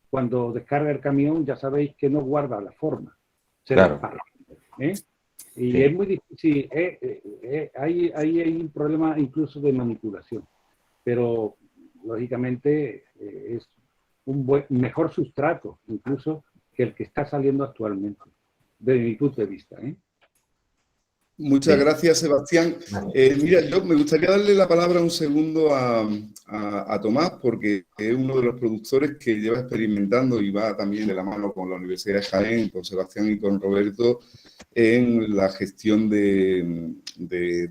cuando descarga el camión ya sabéis que no guarda la forma, se dispara. Y sí, es muy difícil, hay un problema incluso de manipulación, pero lógicamente es un mejor sustrato incluso que el que está saliendo actualmente, desde mi punto de vista. Muchas gracias, Sebastián. Mira, yo me gustaría darle la palabra un segundo a Tomás, porque es uno de los productores que lleva experimentando y va también de la mano con la Universidad de Jaén, con Sebastián y con Roberto, en la gestión de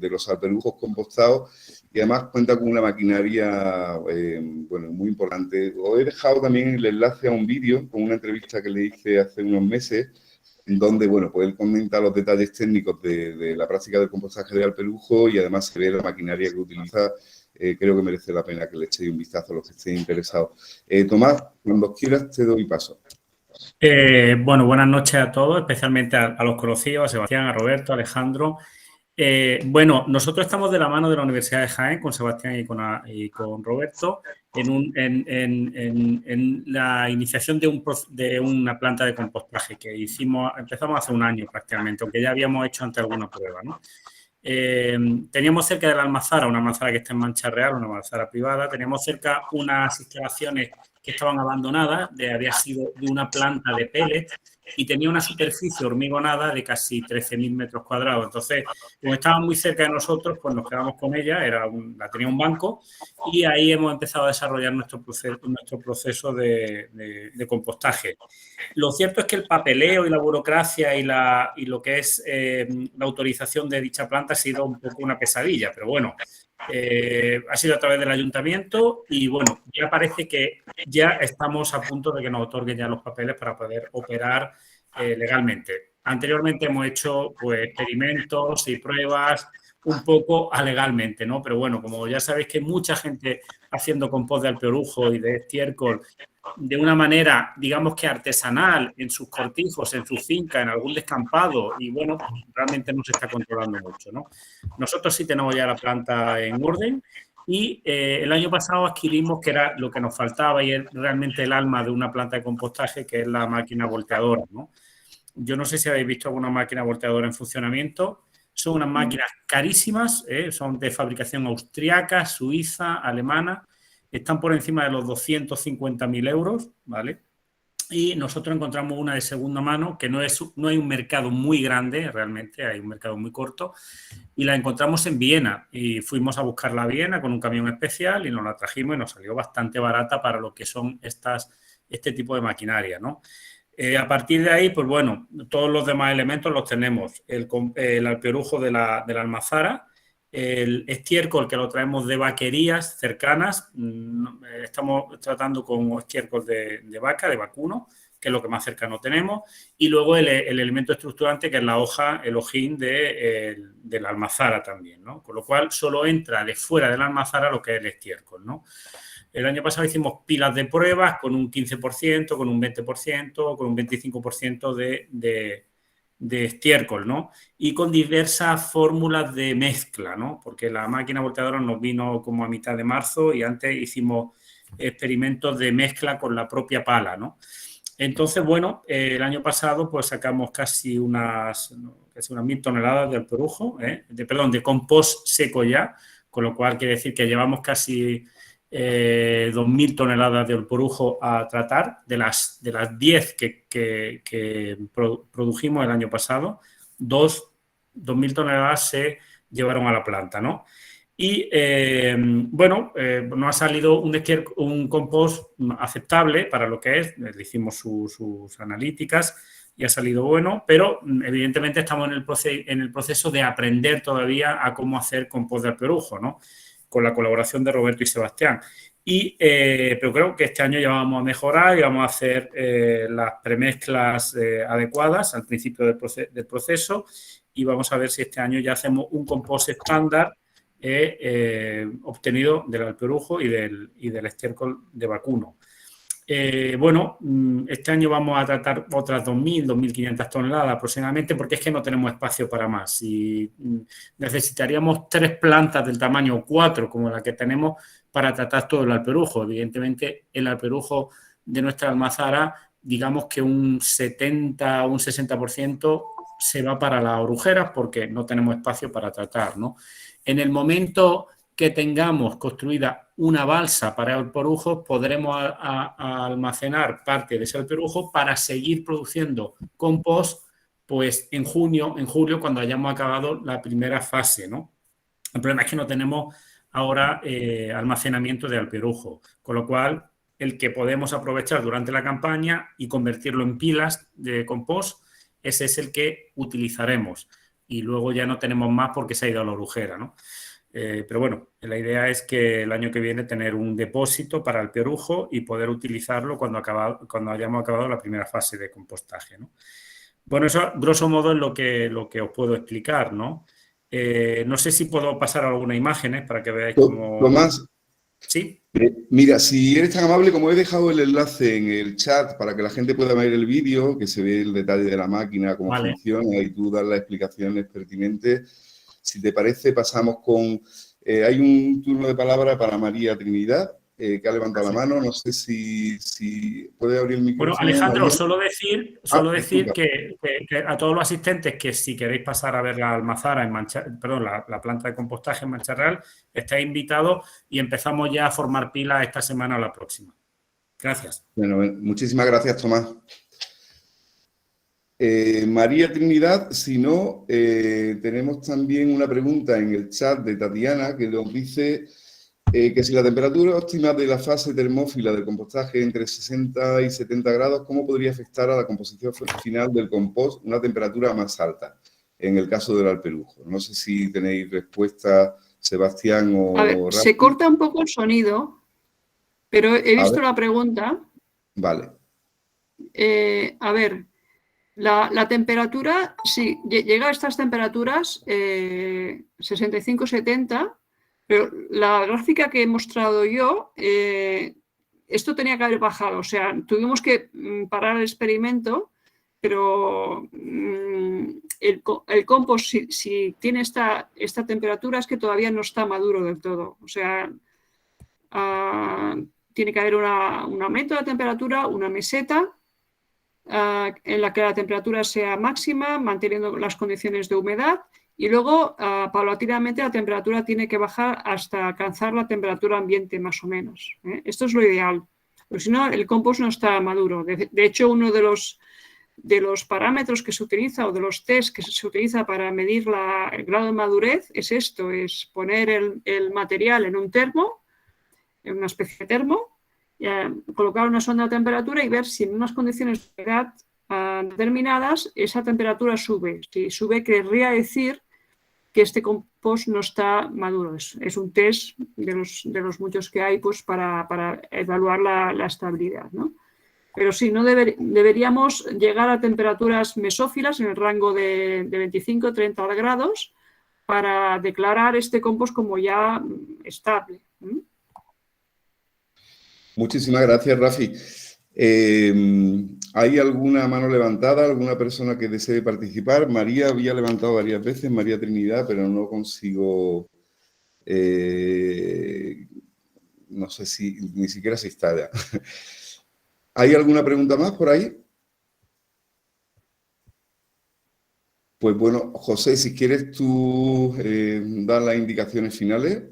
los alberujos compostados, y además cuenta con una maquinaria bueno, muy importante. Os he dejado también el enlace a un vídeo con una entrevista que le hice hace unos meses, en donde, bueno, pues él comenta los detalles técnicos de la práctica del compostaje de alperujo y además se ve la maquinaria que utiliza. Creo que merece la pena que le echéis un vistazo a los que estén interesados. Tomás, cuando quieras te doy paso. Bueno, buenas noches a todos, especialmente a los conocidos, a Sebastián, a Roberto, a Alejandro. Bueno, nosotros estamos de la mano de la Universidad de Jaén con Sebastián y con Roberto en la iniciación de una planta de compostaje que empezamos hace un año prácticamente, aunque ya habíamos hecho antes alguna prueba, ¿no? Teníamos cerca de la almazara, una almazara que está en Mancha Real, una almazara privada, teníamos cerca unas instalaciones que estaban abandonadas, había sido de una planta de pellets y tenía una superficie hormigonada de casi 13.000 metros cuadrados. Entonces, como estaban muy cerca de nosotros, pues nos quedamos con ella, la tenía un banco y ahí hemos empezado a desarrollar nuestro proceso de compostaje. Lo cierto es que el papeleo y la burocracia y lo que es la autorización de dicha planta ha sido un poco una pesadilla, pero bueno, ha sido a través del ayuntamiento y bueno, ya parece que ya estamos a punto de que nos otorguen ya los papeles para poder operar legalmente. Anteriormente hemos hecho pues experimentos y pruebas un poco alegalmente, ¿no? Pero bueno, como ya sabéis que hay mucha gente haciendo compost de alpeorujo y de estiércol de una manera, digamos que artesanal, en sus cortijos, en su finca, en algún descampado, y bueno, realmente no se está controlando mucho, ¿no? Nosotros sí tenemos ya la planta en orden y el año pasado adquirimos, que era lo que nos faltaba y es realmente el alma de una planta de compostaje, que es la máquina volteadora, ¿no? Yo no sé si habéis visto alguna máquina volteadora en funcionamiento. Son unas máquinas carísimas, son de fabricación austriaca, suiza, alemana. Están por encima de los 250.000 euros, ¿vale? Y nosotros encontramos una de segunda mano, que no hay un mercado muy grande, realmente, hay un mercado muy corto, y la encontramos en Viena. Y fuimos a buscarla a Viena con un camión especial y nos la trajimos y nos salió bastante barata para lo que son este tipo de maquinaria, ¿no? A partir de ahí, pues bueno, todos los demás elementos los tenemos. El alpeorujo de la almazara, el estiércol que lo traemos de vaquerías cercanas, estamos tratando con estiércol de vaca, de vacuno, que es lo que más cercano tenemos, y luego el elemento estructurante, que es la hoja, el hojín de la almazara también, ¿no? Con lo cual solo entra de fuera de la almazara lo que es el estiércol, ¿no? El año pasado hicimos pilas de pruebas con un 15%, con un 20%, con un 25% de estiércol, ¿no? Y con diversas fórmulas de mezcla, ¿no? Porque la máquina volteadora nos vino como a mitad de marzo y antes hicimos experimentos de mezcla con la propia pala, ¿no? Entonces, bueno, el año pasado pues sacamos casi unas 1.000 toneladas de alperujo, de compost seco ya, con lo cual quiere decir que llevamos casi 2.000 toneladas de alperujo a tratar. De las 10 que produjimos el año pasado, 2.000 toneladas se llevaron a la planta, ¿no? Y, nos ha salido un compost aceptable para lo que es. Le hicimos sus analíticas y ha salido bueno, pero evidentemente estamos en el proceso de aprender todavía a cómo hacer compost de alperujo, ¿no? Con la colaboración de Roberto y Sebastián. Pero creo que este año ya vamos a mejorar y vamos a hacer las premezclas adecuadas al principio del proceso, y vamos a ver si este año ya hacemos un compost estándar obtenido del alperujo y del estiércol de vacuno. Este año vamos a tratar otras 2.000, 2.500 toneladas aproximadamente, porque es que no tenemos espacio para más. Y necesitaríamos 3 plantas del tamaño 4 como la que tenemos para tratar todo el alperujo. Evidentemente, el alperujo de nuestra almazara, digamos que un 70 o un 60% se va para las orujeras porque no tenemos espacio para tratar, ¿no? En el momento que tengamos construida una balsa para alperujos, podremos almacenar parte de ese alperujo para seguir produciendo compost pues en julio, cuando hayamos acabado la primera fase, ¿no? El problema es que no tenemos ahora almacenamiento de alperujo, con lo cual el que podemos aprovechar durante la campaña y convertirlo en pilas de compost, ese es el que utilizaremos, y luego ya no tenemos más porque se ha ido a la orujera, ¿no? Pero bueno, la idea es que el año que viene tener un depósito para el alperujo y poder utilizarlo cuando hayamos acabado la primera fase de compostaje, ¿no? Bueno, eso grosso modo es lo que os puedo explicar, ¿no? No sé si puedo pasar algunas imágenes para que veáis cómo... Tomás, ¿sí? Mira, si eres tan amable, como he dejado el enlace en el chat para que la gente pueda ver el vídeo, que se ve el detalle de la máquina, cómo funciona, y tú das las explicaciones pertinentes. Si te parece, pasamos con... hay un turno de palabra para María Trinidad, que ha levantado la mano. No sé si puede abrir el micrófono. Bueno, Alejandro, María. solo decir que a todos los asistentes que si queréis pasar a ver la almazara la planta de compostaje en Mancha Real, estáis invitados y empezamos ya a formar pilas esta semana o la próxima. Gracias. Bueno, muchísimas gracias, Tomás. María Trinidad, si no, tenemos también una pregunta en el chat de Tatiana que nos dice que si la temperatura óptima de la fase termófila del compostaje entre 60 y 70 grados, ¿cómo podría afectar a la composición final del compost una temperatura más alta en el caso del alperujo? No sé si tenéis respuesta, Sebastián o... A ver, Rafa. se corta un poco el sonido, pero he visto la pregunta. Vale. A ver... La temperatura, sí, llega a estas temperaturas 65-70, pero la gráfica que he mostrado yo, esto tenía que haber bajado. O sea, tuvimos que parar el experimento, pero el compost, si tiene esta temperatura, es que todavía no está maduro del todo. O sea, tiene que haber un aumento de la temperatura, una meseta, en la que la temperatura sea máxima, manteniendo las condiciones de humedad, y luego paulatinamente la temperatura tiene que bajar hasta alcanzar la temperatura ambiente más o menos. Esto es lo ideal, porque si no el compost no está maduro. De hecho, uno de los parámetros que se utiliza o de los test que se utiliza para medir el grado de madurez es esto, es poner el material en un termo, en una especie de termo, colocar una sonda de temperatura y ver si en unas condiciones de humedad determinadas esa temperatura sube. Si sube, querría decir que este compost no está maduro. Es un test de los muchos que hay pues, para evaluar la estabilidad, ¿no? Pero sí, no deberíamos llegar a temperaturas mesófilas en el rango de 25-30 grados para declarar este compost como ya estable. Muchísimas gracias, Rafi. ¿Hay alguna mano levantada, alguna persona que desee participar? María había levantado varias veces, María Trinidad, pero no consigo, no sé si ni siquiera se instala. ¿Hay alguna pregunta más por ahí? Pues bueno, José, si quieres tú dar las indicaciones finales.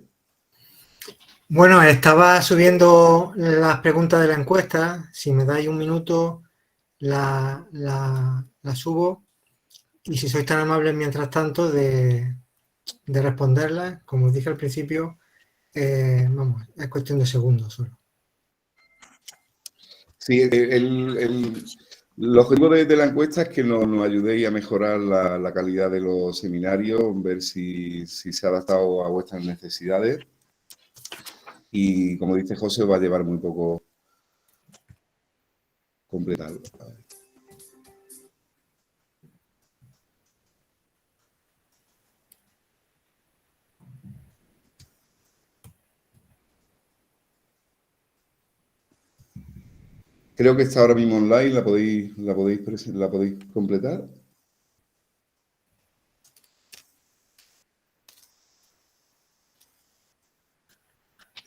Bueno, estaba subiendo las preguntas de la encuesta. Si me dais un minuto, la subo. Y si sois tan amables, mientras tanto, de responderlas, como os dije al principio, vamos, es cuestión de segundos solo. Sí, el objetivo de la encuesta es que nos ayudéis a mejorar la calidad de los seminarios, ver si se ha adaptado a vuestras necesidades. Y como dice José, va a llevar muy poco completarlo. Creo que está ahora mismo online, la podéis completar.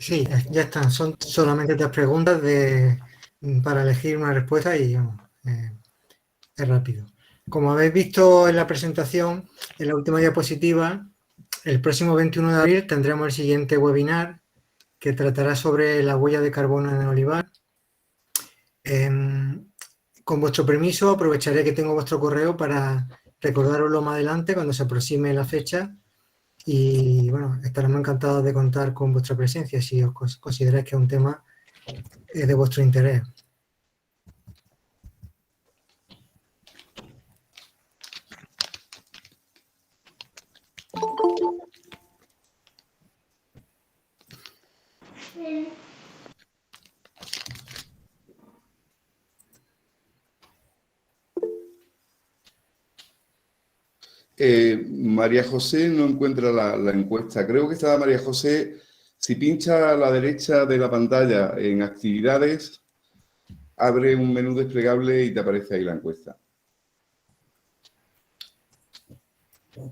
Sí, ya están. Son solamente 3 preguntas para elegir una respuesta y es rápido. Como habéis visto en la presentación, en la última diapositiva, el próximo 21 de abril tendremos el siguiente webinar que tratará sobre la huella de carbono en el olivar. Con vuestro permiso, aprovecharé que tengo vuestro correo para recordaroslo más adelante cuando se aproxime la fecha. Y bueno, estaremos encantados de contar con vuestra presencia si os consideráis que es un tema de vuestro interés. María José no encuentra la encuesta. Creo que estaba María José. Si pincha a la derecha de la pantalla en actividades, abre un menú desplegable y te aparece ahí la encuesta.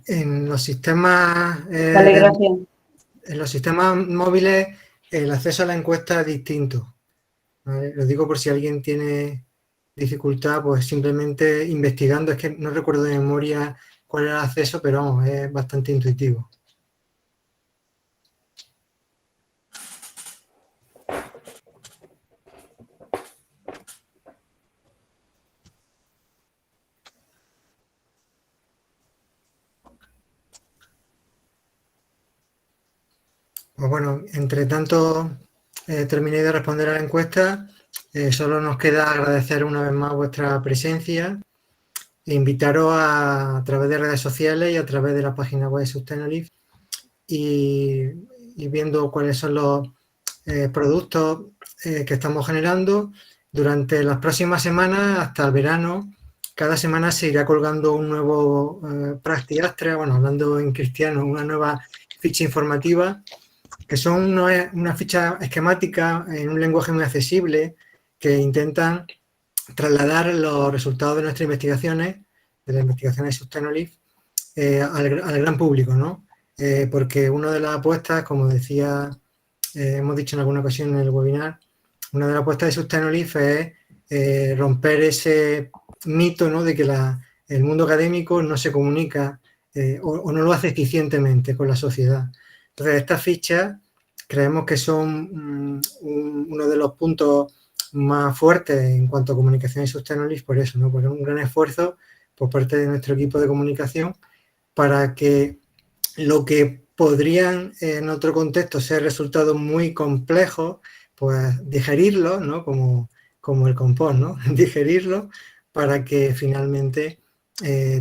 En los sistemas, Vale, gracias. En los sistemas móviles, el acceso a la encuesta es distinto, ¿vale? Lo digo por si alguien tiene dificultad, pues simplemente investigando. Es que no recuerdo de memoria cuál era el acceso, pero vamos, es bastante intuitivo. Pues bueno, entre tanto terminé de responder a la encuesta. Solo nos queda agradecer una vez más vuestra presencia e invitaros a través de redes sociales y a través de la página web de Sustainalytics y viendo cuáles son los productos que estamos generando. Durante las próximas semanas, hasta el verano, cada semana se irá colgando un nuevo Practiastra, bueno, hablando en cristiano, una nueva ficha informativa, que son una ficha esquemática en un lenguaje muy accesible que intentan trasladar los resultados de nuestras investigaciones, de las investigaciones de Sustainalytics, al gran público, ¿no? Porque una de las apuestas, como decía, hemos dicho en alguna ocasión en el webinar, una de las apuestas de Sustainalytics es romper ese mito, ¿no?, de que el mundo académico no se comunica o no lo hace eficientemente con la sociedad. Entonces, estas fichas creemos que son uno de los puntos más fuertes en cuanto a comunicación y Sustainalytics, por eso, ¿no? Porque es un gran esfuerzo por parte de nuestro equipo de comunicación para que lo que podrían en otro contexto ser resultados muy complejos, pues digerirlo, ¿no? Como el compost, ¿no? Digerirlo para que finalmente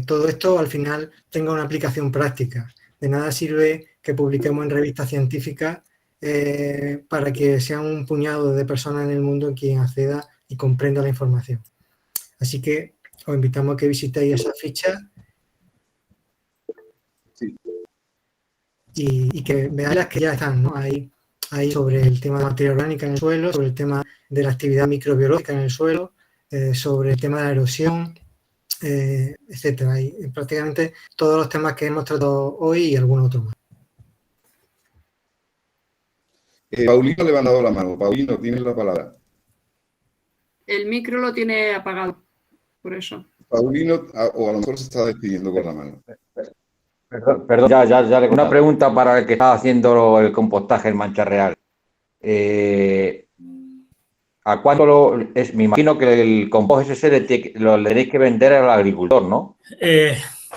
todo esto al final tenga una aplicación práctica. De nada sirve que publiquemos en revistas científicas para que sean un puñado de personas en el mundo quien acceda y comprenda la información. Así que os invitamos a que visitéis esa ficha y que veáis las que ya están, ¿no? Ahí sobre el tema de la materia orgánica en el suelo, sobre el tema de la actividad microbiológica en el suelo, sobre el tema de la erosión, etcétera. Y prácticamente todos los temas que hemos tratado hoy y algún otro más. Paulino ha levantado la mano. Paulino, tienes la palabra. El micro lo tiene apagado, por eso. Paulino, o a lo mejor se está despidiendo con la mano. Perdón, ya. Una pregunta para el que está haciendo el compostaje en Mancha Real. ¿A cuánto es? Me imagino que el compost ese lo tenéis que vender al agricultor, ¿no?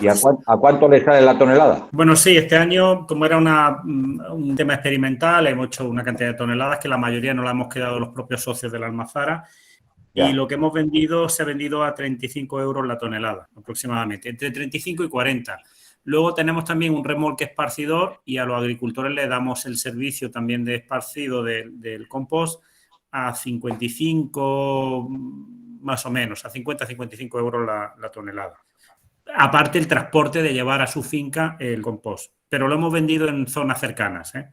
¿Y a cuánto le sale la tonelada? Bueno, sí, este año, como era un tema experimental, hemos hecho una cantidad de toneladas que la mayoría no la hemos quedado los propios socios de la Almazara. Ya. Y lo que hemos vendido se ha vendido a 35 euros la tonelada, aproximadamente, entre 35 y 40. Luego tenemos también un remolque esparcidor y a los agricultores les damos el servicio también de esparcido del compost a 55, más o menos, a 50-55 euros la tonelada. Aparte el transporte de llevar a su finca el compost. Pero lo hemos vendido en zonas cercanas, ¿eh?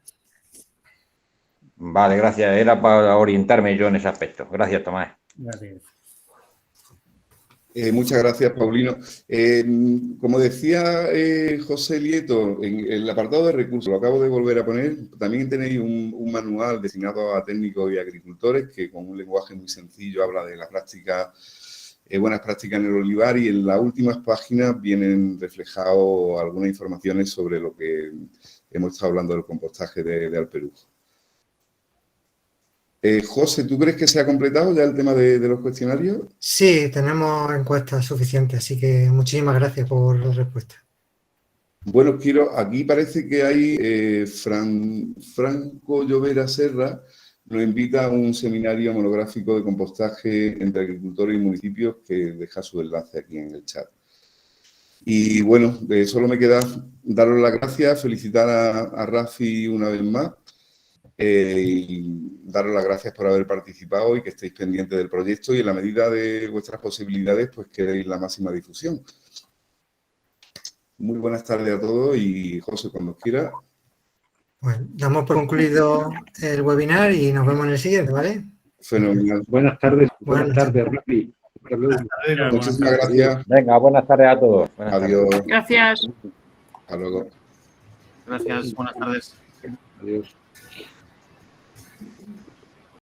Vale, gracias. Era para orientarme yo en ese aspecto. Gracias, Tomás. Gracias. Muchas gracias, Paulino. Como decía José Lieto, en el apartado de recursos, lo acabo de volver a poner, también tenéis un manual destinado a técnicos y agricultores que con un lenguaje muy sencillo habla de la práctica, buenas prácticas en el olivar, y en las últimas páginas vienen reflejadas algunas informaciones sobre lo que hemos estado hablando del compostaje de Alperujo. José, ¿tú crees que se ha completado ya el tema de los cuestionarios? Sí, tenemos encuestas suficientes, así que muchísimas gracias por la respuesta. Bueno, aquí parece que hay Franco Llovera Serra nos invita a un seminario monográfico de compostaje entre agricultores y municipios, que deja su enlace aquí en el chat. Y bueno, solo me queda daros las gracias, felicitar a Rafi una vez más. Y daros las gracias por haber participado y que estéis pendientes del proyecto y en la medida de vuestras posibilidades pues que deis la máxima difusión. Muy buenas tardes a todos y José, cuando quiera. Bueno, damos por concluido el webinar y nos vemos en el siguiente, ¿vale? Fenomenal. Buenas tardes, Rafi. Muchísimas gracias. Venga, buenas tardes a todos. Buenas Adiós. tardes. Gracias. Hasta luego. Gracias, buenas tardes. Adiós.